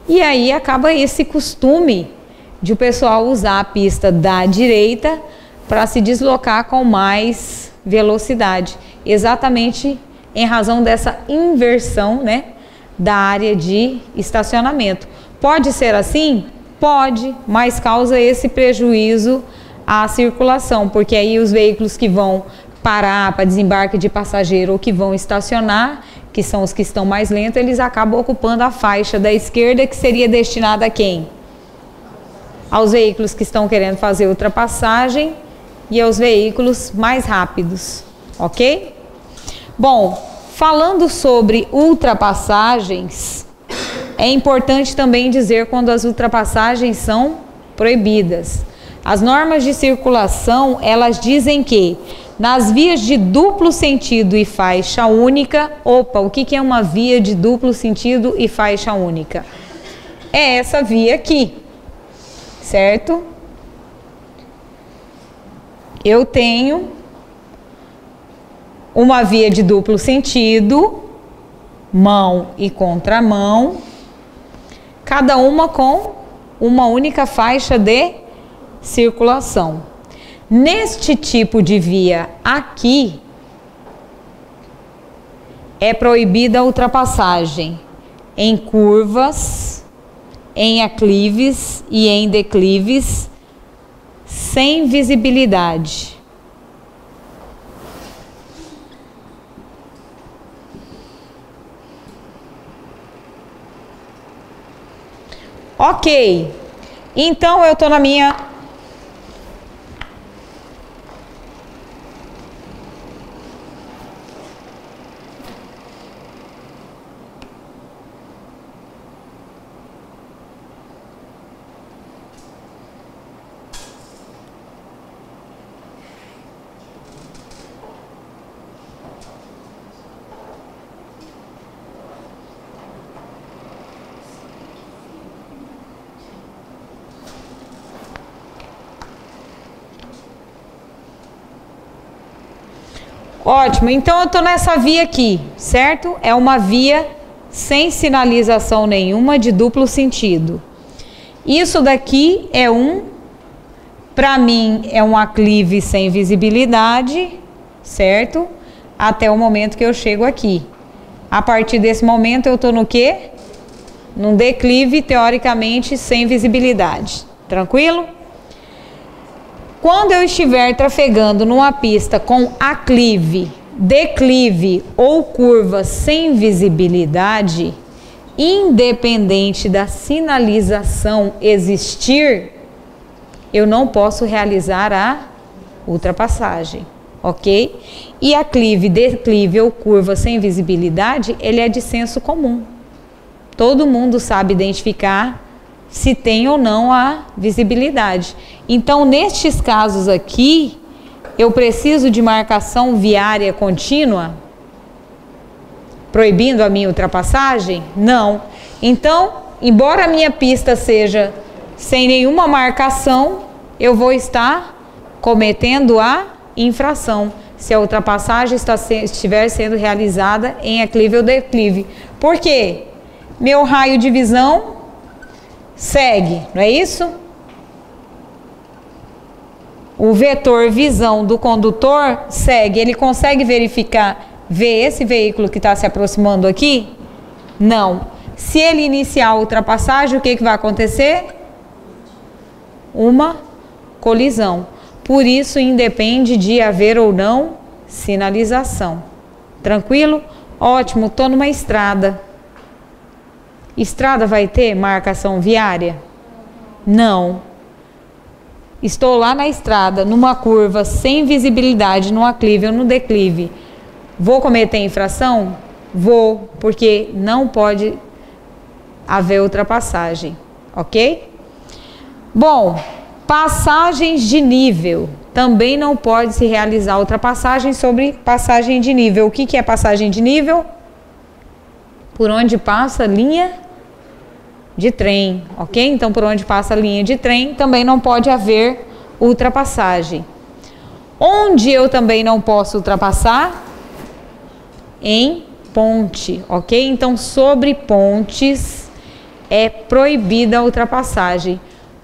E aí acaba esse costume de o pessoal usar a pista da direita para se deslocar com mais velocidade, exatamente em razão dessa inversão, né, da área de estacionamento. Pode ser assim? Pode, mas causa esse prejuízo à circulação, porque aí os veículos que vão parar para desembarque de passageiro ou que vão estacionar, que são os que estão mais lentos, eles acabam ocupando a faixa da esquerda, que seria destinada a quem? Aos veículos que estão querendo fazer ultrapassagem e aos veículos mais rápidos, ok? Bom, falando sobre ultrapassagens, é importante também dizer quando as ultrapassagens são proibidas. As normas de circulação, elas dizem que nas vias de duplo sentido e faixa única, o que é uma via de duplo sentido e faixa única? É essa via aqui, certo? Eu tenho uma via de duplo sentido, mão e contramão, cada uma com uma única faixa de circulação. Neste tipo de via aqui, é proibida a ultrapassagem em curvas, em aclives e em declives, sem visibilidade. Ok, então eu estou na minha... Ótimo, então eu estou nessa via aqui, certo? É uma via sem sinalização nenhuma, de duplo sentido. Isso daqui é para mim, é um aclive sem visibilidade, certo? Até o momento que eu chego aqui. A partir desse momento eu estou no quê? Num declive, teoricamente, sem visibilidade. Tranquilo? Quando eu estiver trafegando numa pista com aclive, declive ou curva sem visibilidade, independente da sinalização existir, eu não posso realizar a ultrapassagem, ok? E aclive, declive ou curva sem visibilidade, ele é de senso comum. Todo mundo sabe identificar se tem ou não a visibilidade. Então, nestes casos aqui, eu preciso de marcação viária contínua, proibindo a minha ultrapassagem? Não. Então, embora a minha pista seja sem nenhuma marcação, eu vou estar cometendo a infração, se a ultrapassagem estiver sendo realizada em aclive ou declive. Por quê? Meu raio de visão segue, não é isso? O vetor visão do condutor segue. Ele consegue verificar, ver esse veículo que está se aproximando aqui? Não. Se ele iniciar a ultrapassagem, o que vai acontecer? Uma colisão. Por isso, independe de haver ou não sinalização. Tranquilo? Ótimo, estou numa estrada. Estrada vai ter marcação viária? Não. Estou lá na estrada, numa curva sem visibilidade, no aclive ou no declive. Vou cometer infração? Vou, porque não pode haver ultrapassagem, ok? Bom, passagens de nível. Também não pode se realizar ultrapassagem sobre passagem de nível. O que é passagem de nível? Por onde passa linha de trem, ok? Então, por onde passa a linha de trem, também não pode haver ultrapassagem. Onde eu também não posso ultrapassar? Em ponte, ok? Então, sobre pontes é proibida a ultrapassagem.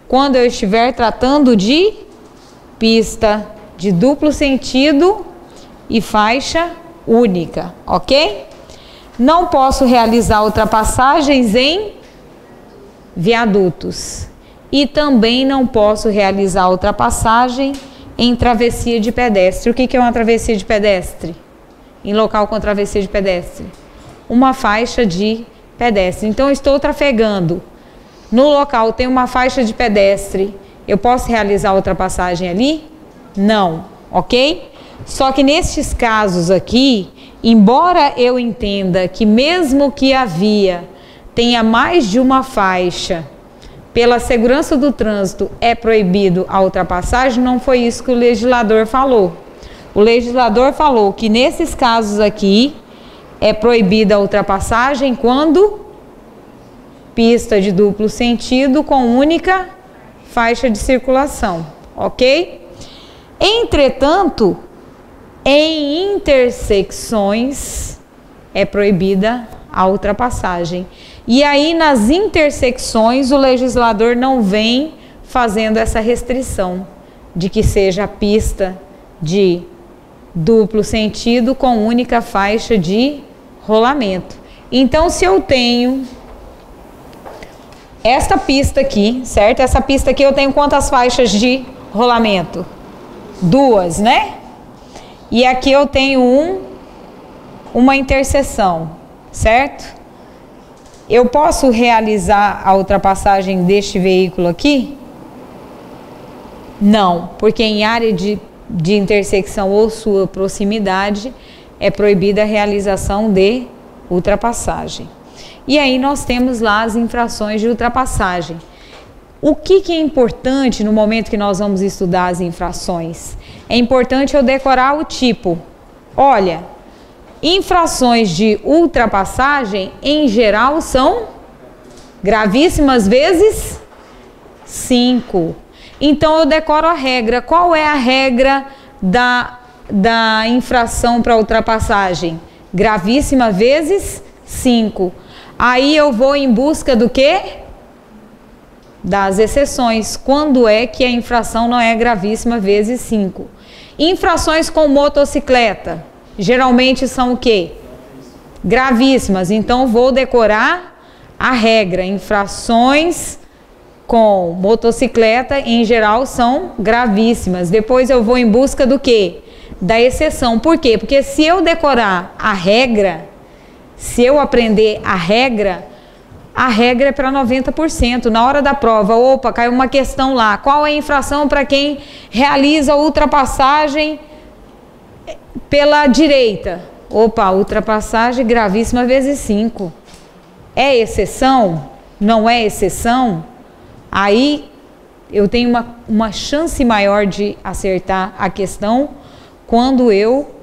Quando eu estiver tratando de pista de duplo sentido e faixa única, ok? Não posso realizar ultrapassagens em viadutos e também não posso realizar ultrapassagem em travessia de pedestre. O que é uma travessia de pedestre? Em local com travessia de pedestre? Uma faixa de pedestre. Então, eu estou trafegando. No local tem uma faixa de pedestre. Eu posso realizar ultrapassagem ali? Não, ok? Só que nestes casos aqui, embora eu entenda que mesmo que a via tenha mais de uma faixa, pela segurança do trânsito é proibido a ultrapassagem, não foi isso que o legislador falou. O legislador falou que nesses casos aqui é proibida a ultrapassagem quando pista de duplo sentido com única faixa de circulação, ok? Entretanto, em intersecções é proibida a ultrapassagem. E aí, nas intersecções, o legislador não vem fazendo essa restrição de que seja pista de duplo sentido com única faixa de rolamento. Então, se eu tenho esta pista aqui, certo? Essa pista aqui eu tenho quantas faixas de rolamento? 2, né? E aqui eu tenho uma interseção, certo? Eu posso realizar a ultrapassagem deste veículo aqui? Não, porque em área de intersecção ou sua proximidade é proibida a realização de ultrapassagem. E aí nós temos lá as infrações de ultrapassagem. O que é importante no momento que nós vamos estudar as infrações? É importante eu decorar o tipo. Olha, infrações de ultrapassagem, em geral, são gravíssimas vezes 5. Então, eu decoro a regra. Qual é a regra da da infração para ultrapassagem? Gravíssima vezes 5. Aí eu vou em busca do quê? Das exceções. Quando é que a infração não é gravíssima vezes 5? Infrações com motocicleta, geralmente são o quê? Gravíssimas. Então vou decorar a regra. Infrações com motocicleta, em geral, são gravíssimas. Depois eu vou em busca do quê? Da exceção. Por quê? Porque se eu decorar a regra, se eu aprender a regra é para 90%. Na hora da prova, opa, caiu uma questão lá. Qual é a infração para quem realiza a ultrapassagem pela direita? Opa, ultrapassagem gravíssima vezes 5. É exceção? Não é exceção? Aí eu tenho uma chance maior de acertar a questão quando eu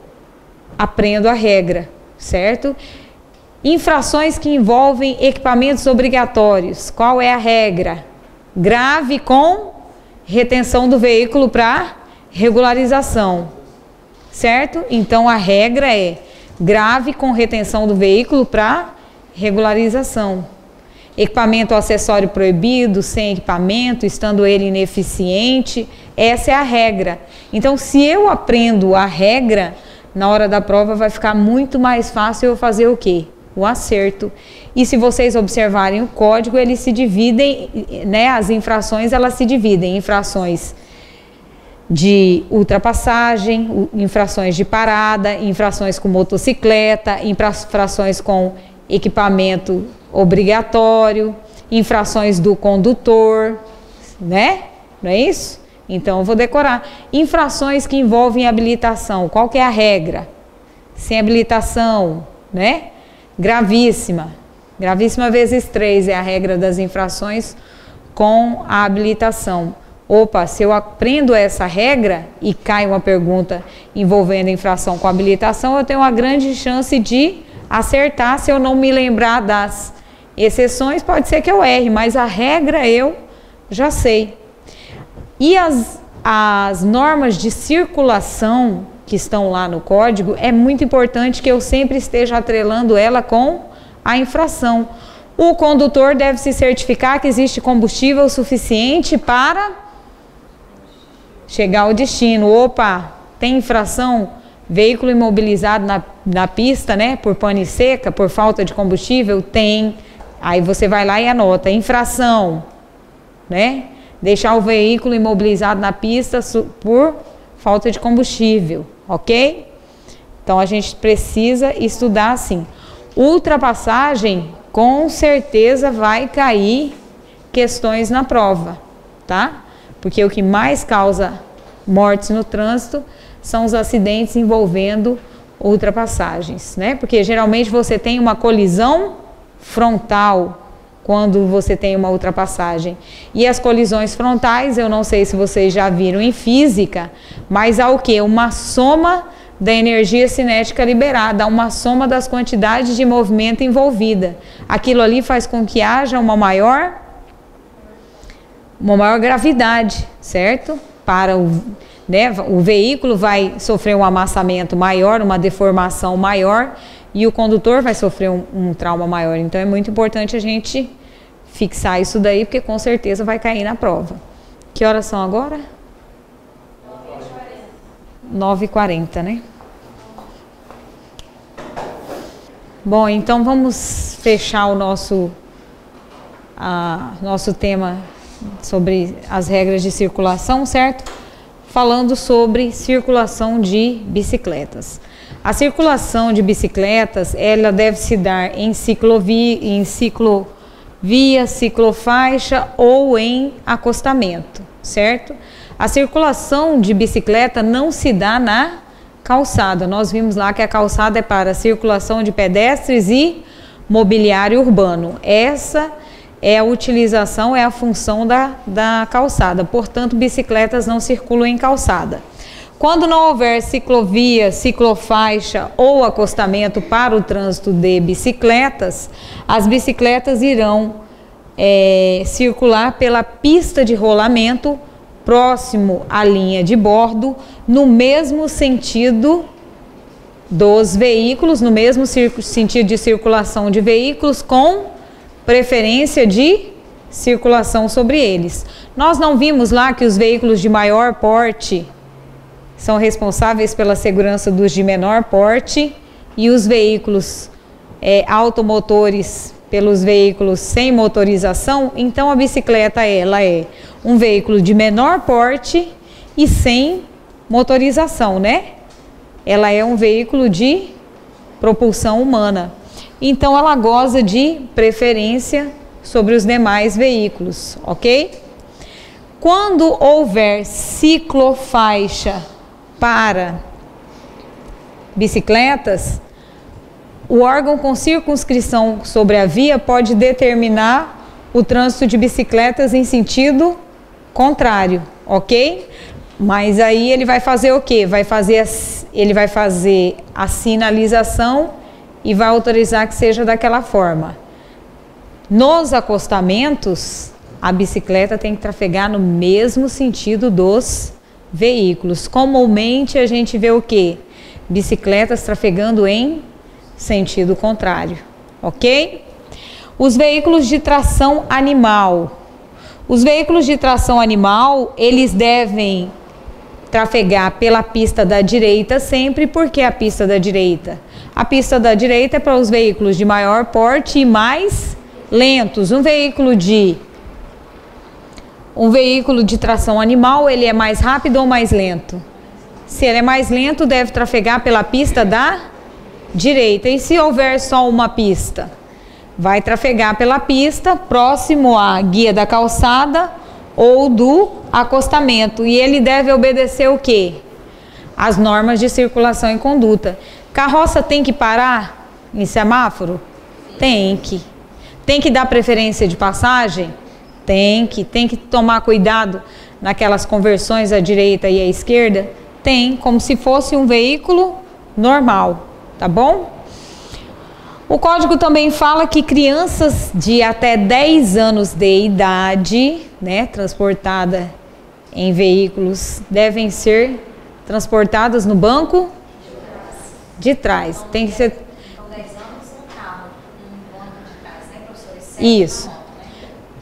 aprendo a regra, certo? Infrações que envolvem equipamentos obrigatórios. Qual é a regra? Grave com retenção do veículo para regularização, certo? Então a regra é grave com retenção do veículo para regularização. Equipamento ou acessório proibido, sem equipamento, estando ele ineficiente, essa é a regra. Então, se eu aprendo a regra, na hora da prova vai ficar muito mais fácil eu fazer o quê? O acerto. E se vocês observarem o código, eles se dividem, né? As infrações, elas se dividem em infrações de ultrapassagem, infrações de parada, infrações com motocicleta, infrações com equipamento obrigatório, infrações do condutor, né? Não é isso? Então eu vou decorar. Infrações que envolvem habilitação. Qual que é a regra? Sem habilitação, né? Gravíssima. Gravíssima vezes 3 é a regra das infrações com a habilitação. Opa, se eu aprendo essa regra e cai uma pergunta envolvendo infração com habilitação, eu tenho uma grande chance de acertar. Se eu não me lembrar das exceções, pode ser que eu erre, mas a regra eu já sei. E as normas de circulação que estão lá no código, é muito importante que eu sempre esteja atrelando ela com a infração. O condutor deve se certificar que existe combustível suficiente para chegar ao destino. Opa, tem infração? Veículo imobilizado na pista, né? Por pane seca, por falta de combustível? Tem. Aí você vai lá e anota. Infração, né? Deixar o veículo imobilizado na pista por falta de combustível, ok? Então a gente precisa estudar assim. Ultrapassagem, com certeza vai cair questões na prova, tá? Porque o que mais causa mortes no trânsito são os acidentes envolvendo ultrapassagens, né? Porque geralmente você tem uma colisão frontal quando você tem uma ultrapassagem. E as colisões frontais, eu não sei se vocês já viram em física, mas há o quê? Uma soma da energia cinética liberada, há uma soma das quantidades de movimento envolvida. Aquilo ali faz com que haja uma maior gravidade, certo? Para o veículo vai sofrer um amassamento maior, uma deformação maior, e o condutor vai sofrer um trauma maior. Então é muito importante a gente fixar isso daí, porque com certeza vai cair na prova. Que horas são agora? 9h40, né? Bom, então vamos fechar o nosso tema sobre as regras de circulação, certo? Falando sobre circulação de bicicletas. A circulação de bicicletas, ela deve se dar em ciclovia, ciclofaixa ou em acostamento, certo? A circulação de bicicleta não se dá na calçada. Nós vimos lá que a calçada é para circulação de pedestres e mobiliário urbano. Essa é a utilização, é a função da calçada. Portanto, bicicletas não circulam em calçada. Quando não houver ciclovia, ciclofaixa ou acostamento para o trânsito de bicicletas, as bicicletas irão circular pela pista de rolamento próximo à linha de bordo, no mesmo sentido dos veículos, no mesmo sentido de circulação de veículos, com preferência de circulação sobre eles. Nós não vimos lá que os veículos de maior porte são responsáveis pela segurança dos de menor porte e os veículos automotores pelos veículos sem motorização? Então a bicicleta ela é um veículo de menor porte e sem motorização, né? Ela é um veículo de propulsão humana. Então ela goza de preferência sobre os demais veículos, ok? Quando houver ciclofaixa para bicicletas, o órgão com circunscrição sobre a via pode determinar o trânsito de bicicletas em sentido contrário, ok? Mas aí ele vai fazer o quê? Ele vai fazer a sinalização e vai autorizar que seja daquela forma. Nos acostamentos, a bicicleta tem que trafegar no mesmo sentido dos veículos. Comumente a gente vê o quê? Bicicletas trafegando em sentido contrário, ok? Os veículos de tração animal. Os veículos de tração animal, eles devem trafegar pela pista da direita sempre. Por que a pista da direita? A pista da direita é para os veículos de maior porte e mais lentos. Um veículo de tração animal, ele é mais rápido ou mais lento? Se ele é mais lento, deve trafegar pela pista da direita. E se houver só uma pista? Vai trafegar pela pista próximo à guia da calçada ou do acostamento. E ele deve obedecer o quê? As normas de circulação e conduta. Carroça tem que parar em semáforo? Tem que. Tem que dar preferência de passagem? Tem que tomar cuidado naquelas conversões à direita e à esquerda? Tem, como se fosse um veículo normal, tá bom? O código também fala que crianças de até 10 anos de idade, né, transportada em veículos, devem ser transportadas no banco de trás. Tem que ser... Então, 10 anos no carro, no banco de trás, né, professores? Isso.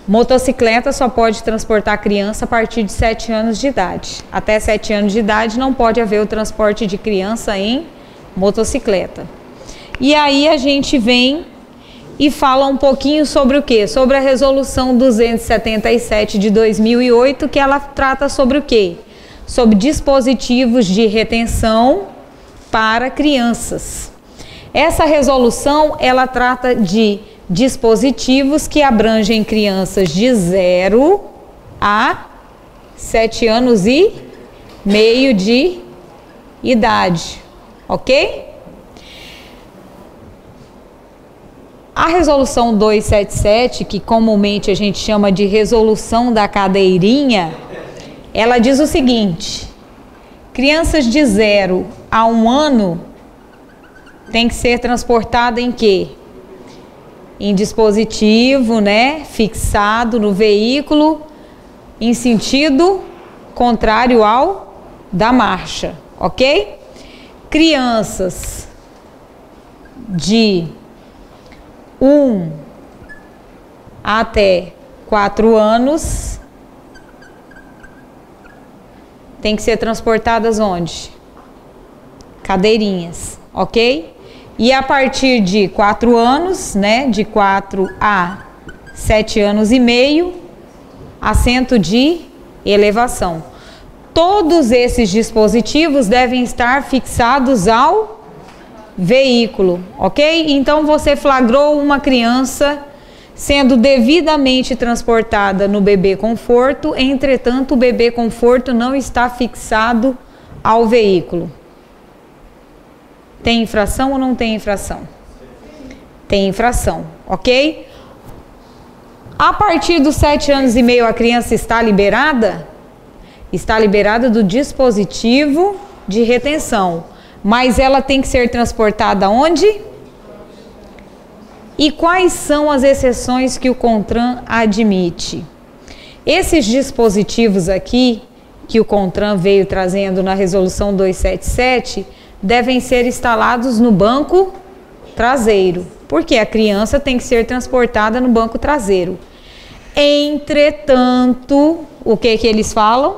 Motocicleta só pode transportar criança a partir de 7 anos de idade. Até 7 anos de idade não pode haver o transporte de criança em motocicleta. E aí a gente vem e fala um pouquinho sobre o quê? Sobre a resolução 277 de 2008, que ela trata sobre o quê? Sobre dispositivos de retenção para crianças. Essa resolução, ela trata de dispositivos que abrangem crianças de 0 a 7 anos e meio de idade, ok? A resolução 277, que comumente a gente chama de resolução da cadeirinha, ela diz o seguinte: crianças de 0 a 1 ano tem que ser transportada em quê? Em dispositivo, né, fixado no veículo em sentido contrário ao da marcha, ok? Crianças de 1 até 4 anos tem que ser transportadas onde? Cadeirinhas, ok? E a partir de 4 anos, né, de 4 a 7 anos e meio, assento de elevação. Todos esses dispositivos devem estar fixados ao veículo, ok? Então você flagrou uma criança sendo devidamente transportada no bebê conforto, entretanto o bebê conforto não está fixado ao veículo. Tem infração ou não tem infração? Tem infração, ok? A partir dos 7 anos e meio a criança está liberada? Está liberada do dispositivo de retenção. Mas ela tem que ser transportada onde? E quais são as exceções que o CONTRAN admite? Esses dispositivos aqui, que o CONTRAN veio trazendo na resolução 277, devem ser instalados no banco traseiro, porque a criança tem que ser transportada no banco traseiro. Entretanto, o que eles falam?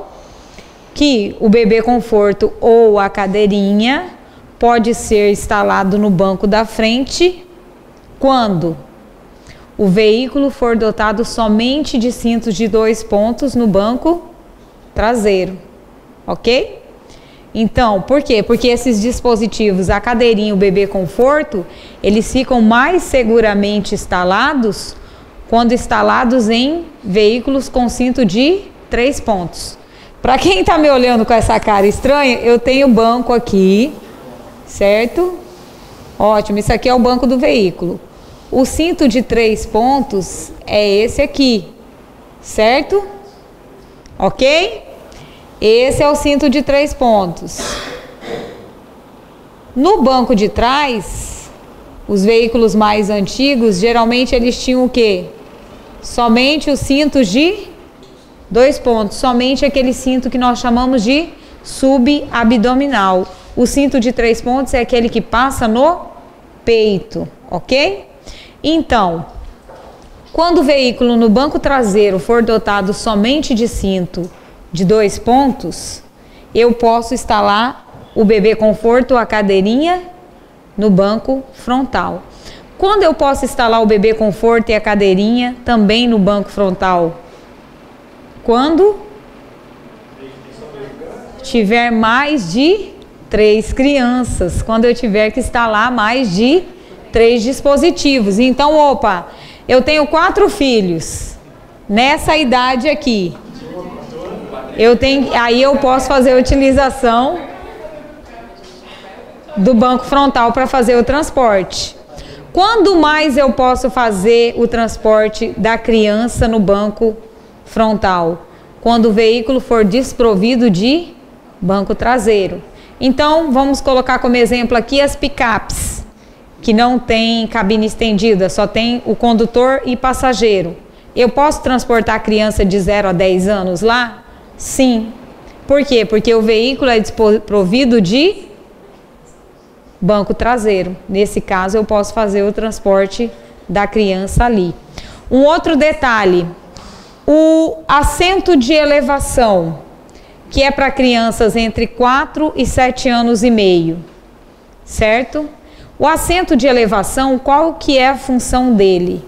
Que o bebê conforto ou a cadeirinha pode ser instalado no banco da frente quando o veículo for dotado somente de cintos de 2 pontos no banco traseiro, ok? Então, por quê? Porque esses dispositivos, a cadeirinha e o bebê conforto, eles ficam mais seguramente instalados quando instalados em veículos com cinto de 3 pontos. Para quem está me olhando com essa cara estranha, eu tenho banco aqui, certo? Ótimo, isso aqui é o banco do veículo. O cinto de 3 pontos é esse aqui, certo? Ok? Esse é o cinto de 3 pontos. No banco de trás, os veículos mais antigos, geralmente eles tinham o quê? Somente os cintos de 2 pontos, somente aquele cinto que nós chamamos de subabdominal. O cinto de 3 pontos é aquele que passa no peito, ok? Então, quando o veículo no banco traseiro for dotado somente de cinto de 2 pontos, eu posso instalar o bebê conforto, a cadeirinha, no banco frontal. Quando eu posso instalar o bebê conforto e a cadeirinha também no banco frontal? Quando tiver mais de 3 crianças, quando eu tiver que instalar mais de 3 dispositivos. Então, opa, eu tenho 4 filhos nessa idade aqui. Aí eu posso fazer a utilização do banco frontal para fazer o transporte. Quando mais eu posso fazer o transporte da criança no banco frontal? Quando o veículo for desprovido de banco traseiro. Então, vamos colocar como exemplo aqui as picapes, que não tem cabine estendida, só tem o condutor e passageiro. Eu posso transportar a criança de 0 a 10 anos lá? Sim. Por quê? Porque o veículo é desprovido de banco traseiro. Nesse caso, eu posso fazer o transporte da criança ali. Um outro detalhe, o assento de elevação, que é para crianças entre 4 e 7 anos e meio, certo? O assento de elevação, qual que é a função dele?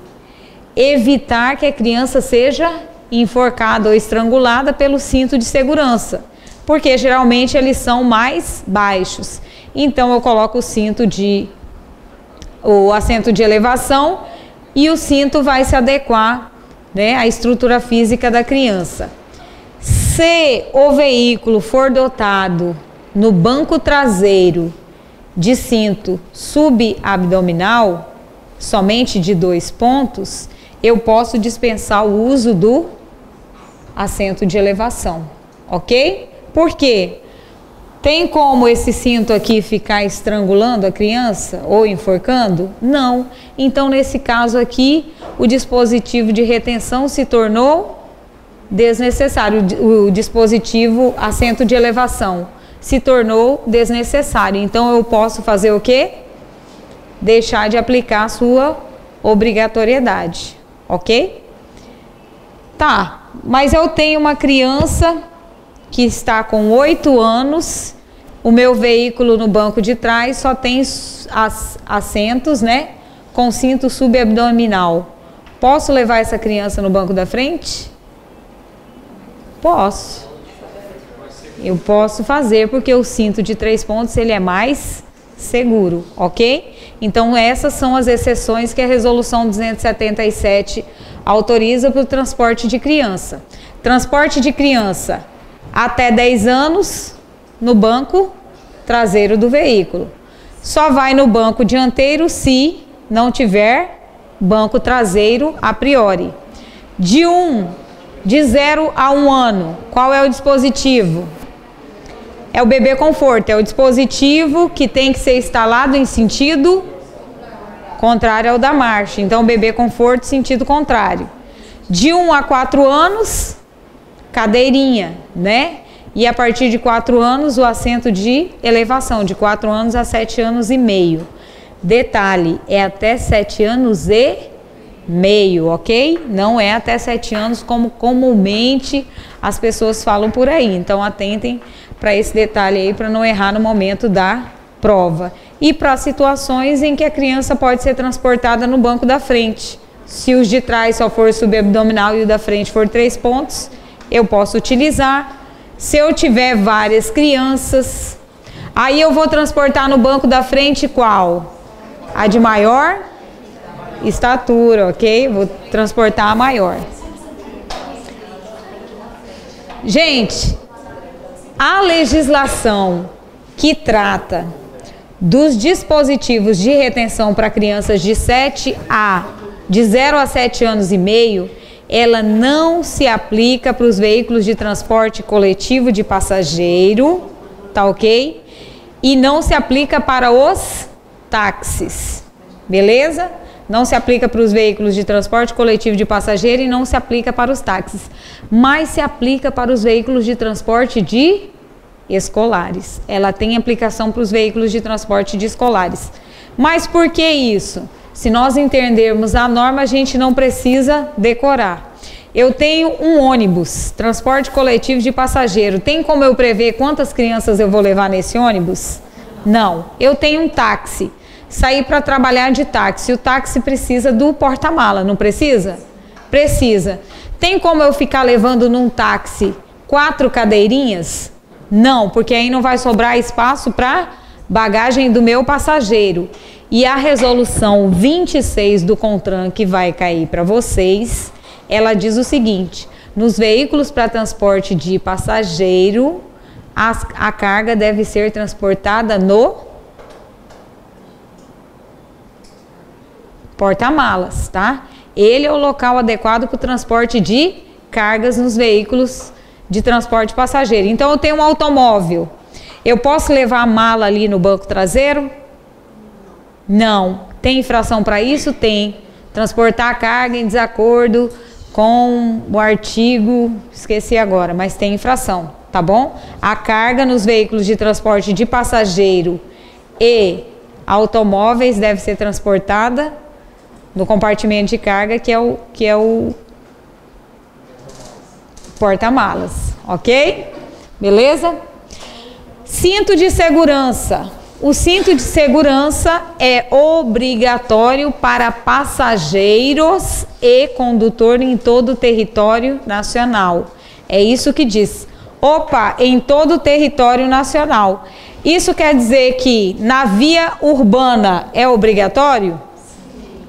Evitar que a criança seja enforcada ou estrangulada pelo cinto de segurança, porque geralmente eles são mais baixos. Então eu coloco o assento de elevação e o cinto vai se adequar, né, à estrutura física da criança. Se o veículo for dotado no banco traseiro de cinto subabdominal, somente de 2 pontos, eu posso dispensar o uso do assento de elevação, ok? Por quê? Tem como esse cinto aqui ficar estrangulando a criança ou enforcando? Não. Então, nesse caso aqui, o dispositivo de retenção se tornou desnecessário. O dispositivo assento de elevação se tornou desnecessário. Então, eu posso fazer o quê? Deixar de aplicar a sua obrigatoriedade, ok? Tá, mas eu tenho uma criança que está com 8 anos, o meu veículo no banco de trás só tem assentos, né, com cinto subabdominal. Posso levar essa criança no banco da frente? Posso. Eu posso fazer porque o cinto de 3 pontos ele é mais seguro, ok? Então essas são as exceções que a resolução 277 autoriza para o transporte de criança. Transporte de criança até 10 anos no banco traseiro do veículo. Só vai no banco dianteiro se não tiver banco traseiro a priori. De 0 a 1 ano, qual é o dispositivo? É o bebê conforto, é o dispositivo que tem que ser instalado em sentido contrário ao da marcha. Então, bebê conforto, sentido contrário. De 1 a 4 anos, cadeirinha, né? E a partir de 4 anos, o assento de elevação, de 4 anos a 7 anos e meio. Detalhe, é até 7 anos e meio, ok? Não é até 7 anos como comumente as pessoas falam por aí. Então, atentem para esse detalhe aí, para não errar no momento da prova. E para situações em que a criança pode ser transportada no banco da frente. Se os de trás só for subabdominal e o da frente for 3 pontos, eu posso utilizar. Se eu tiver várias crianças, aí eu vou transportar no banco da frente qual? A de maior estatura, ok? Vou transportar a maior. Gente, a legislação que trata dos dispositivos de retenção para crianças de 0 a 7 anos e meio, ela não se aplica para os veículos de transporte coletivo de passageiro, tá ok? E não se aplica para os táxis, beleza? Não se aplica para os veículos de transporte coletivo de passageiro e não se aplica para os táxis, mas se aplica para os veículos de transporte de escolares. Ela tem aplicação para os veículos de transporte de escolares. Mas por que isso? Se nós entendermos a norma, a gente não precisa decorar. Eu tenho um ônibus, transporte coletivo de passageiro. Tem como eu prever quantas crianças eu vou levar nesse ônibus? Não. Eu tenho um táxi. Sair para trabalhar de táxi. O táxi precisa do porta-mala, não precisa? Precisa. Tem como eu ficar levando num táxi 4 cadeirinhas? Não, porque aí não vai sobrar espaço para bagagem do meu passageiro. E a resolução 26 do CONTRAN que vai cair para vocês, ela diz o seguinte: nos veículos para transporte de passageiro, a carga deve ser transportada no porta-malas, tá? Ele é o local adequado para o transporte de cargas nos veículos de transporte passageiro. Então, eu tenho um automóvel. Eu posso levar a mala ali no banco traseiro? Não. Tem infração para isso? Tem. Transportar a carga em desacordo com o artigo, esqueci agora, mas tem infração, tá bom? A carga nos veículos de transporte de passageiro e automóveis deve ser transportada no compartimento de carga, que é o porta-malas, ok? Beleza? Cinto de segurança. O cinto de segurança é obrigatório para passageiros e condutor em todo o território nacional. É isso que diz. Opa, em todo o território nacional. Isso quer dizer que na via urbana é obrigatório?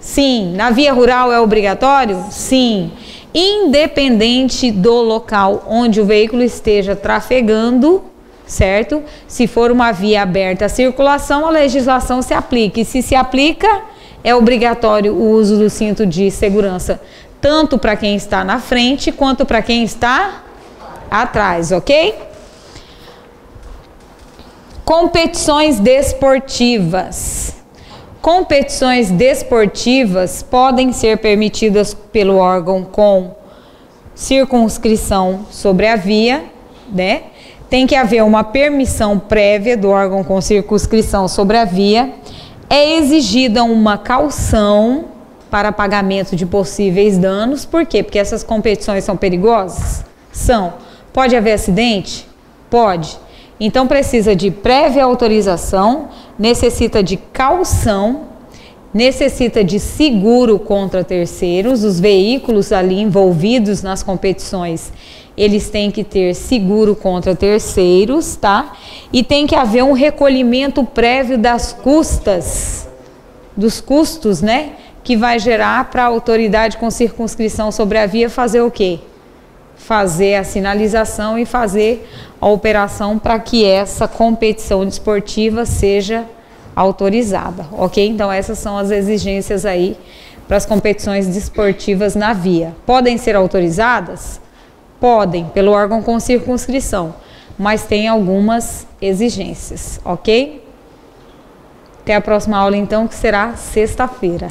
Sim. Na via rural é obrigatório? Sim. Independente do local onde o veículo esteja trafegando, certo? Se for uma via aberta à circulação, a legislação se aplica. E se se aplica, é obrigatório o uso do cinto de segurança, tanto para quem está na frente, quanto para quem está atrás, ok? Competições desportivas. Competições desportivas podem ser permitidas pelo órgão com circunscrição sobre a via, né? Tem que haver uma permissão prévia do órgão com circunscrição sobre a via. É exigida uma caução para pagamento de possíveis danos. Por quê? Porque essas competições são perigosas? São. Pode haver acidente? Pode. Então precisa de prévia autorização, necessita de caução, necessita de seguro contra terceiros. Os veículos ali envolvidos nas competições, eles têm que ter seguro contra terceiros, tá? E tem que haver um recolhimento prévio das custas, dos custos, né? Que vai gerar para a autoridade com circunscrição sobre a via fazer o quê? Fazer a sinalização e fazer a operação para que essa competição desportiva seja autorizada, ok? Então essas são as exigências aí para as competições desportivas na via. Podem ser autorizadas? Podem, pelo órgão com circunscrição, mas tem algumas exigências, ok? Até a próxima aula então, que será sexta-feira.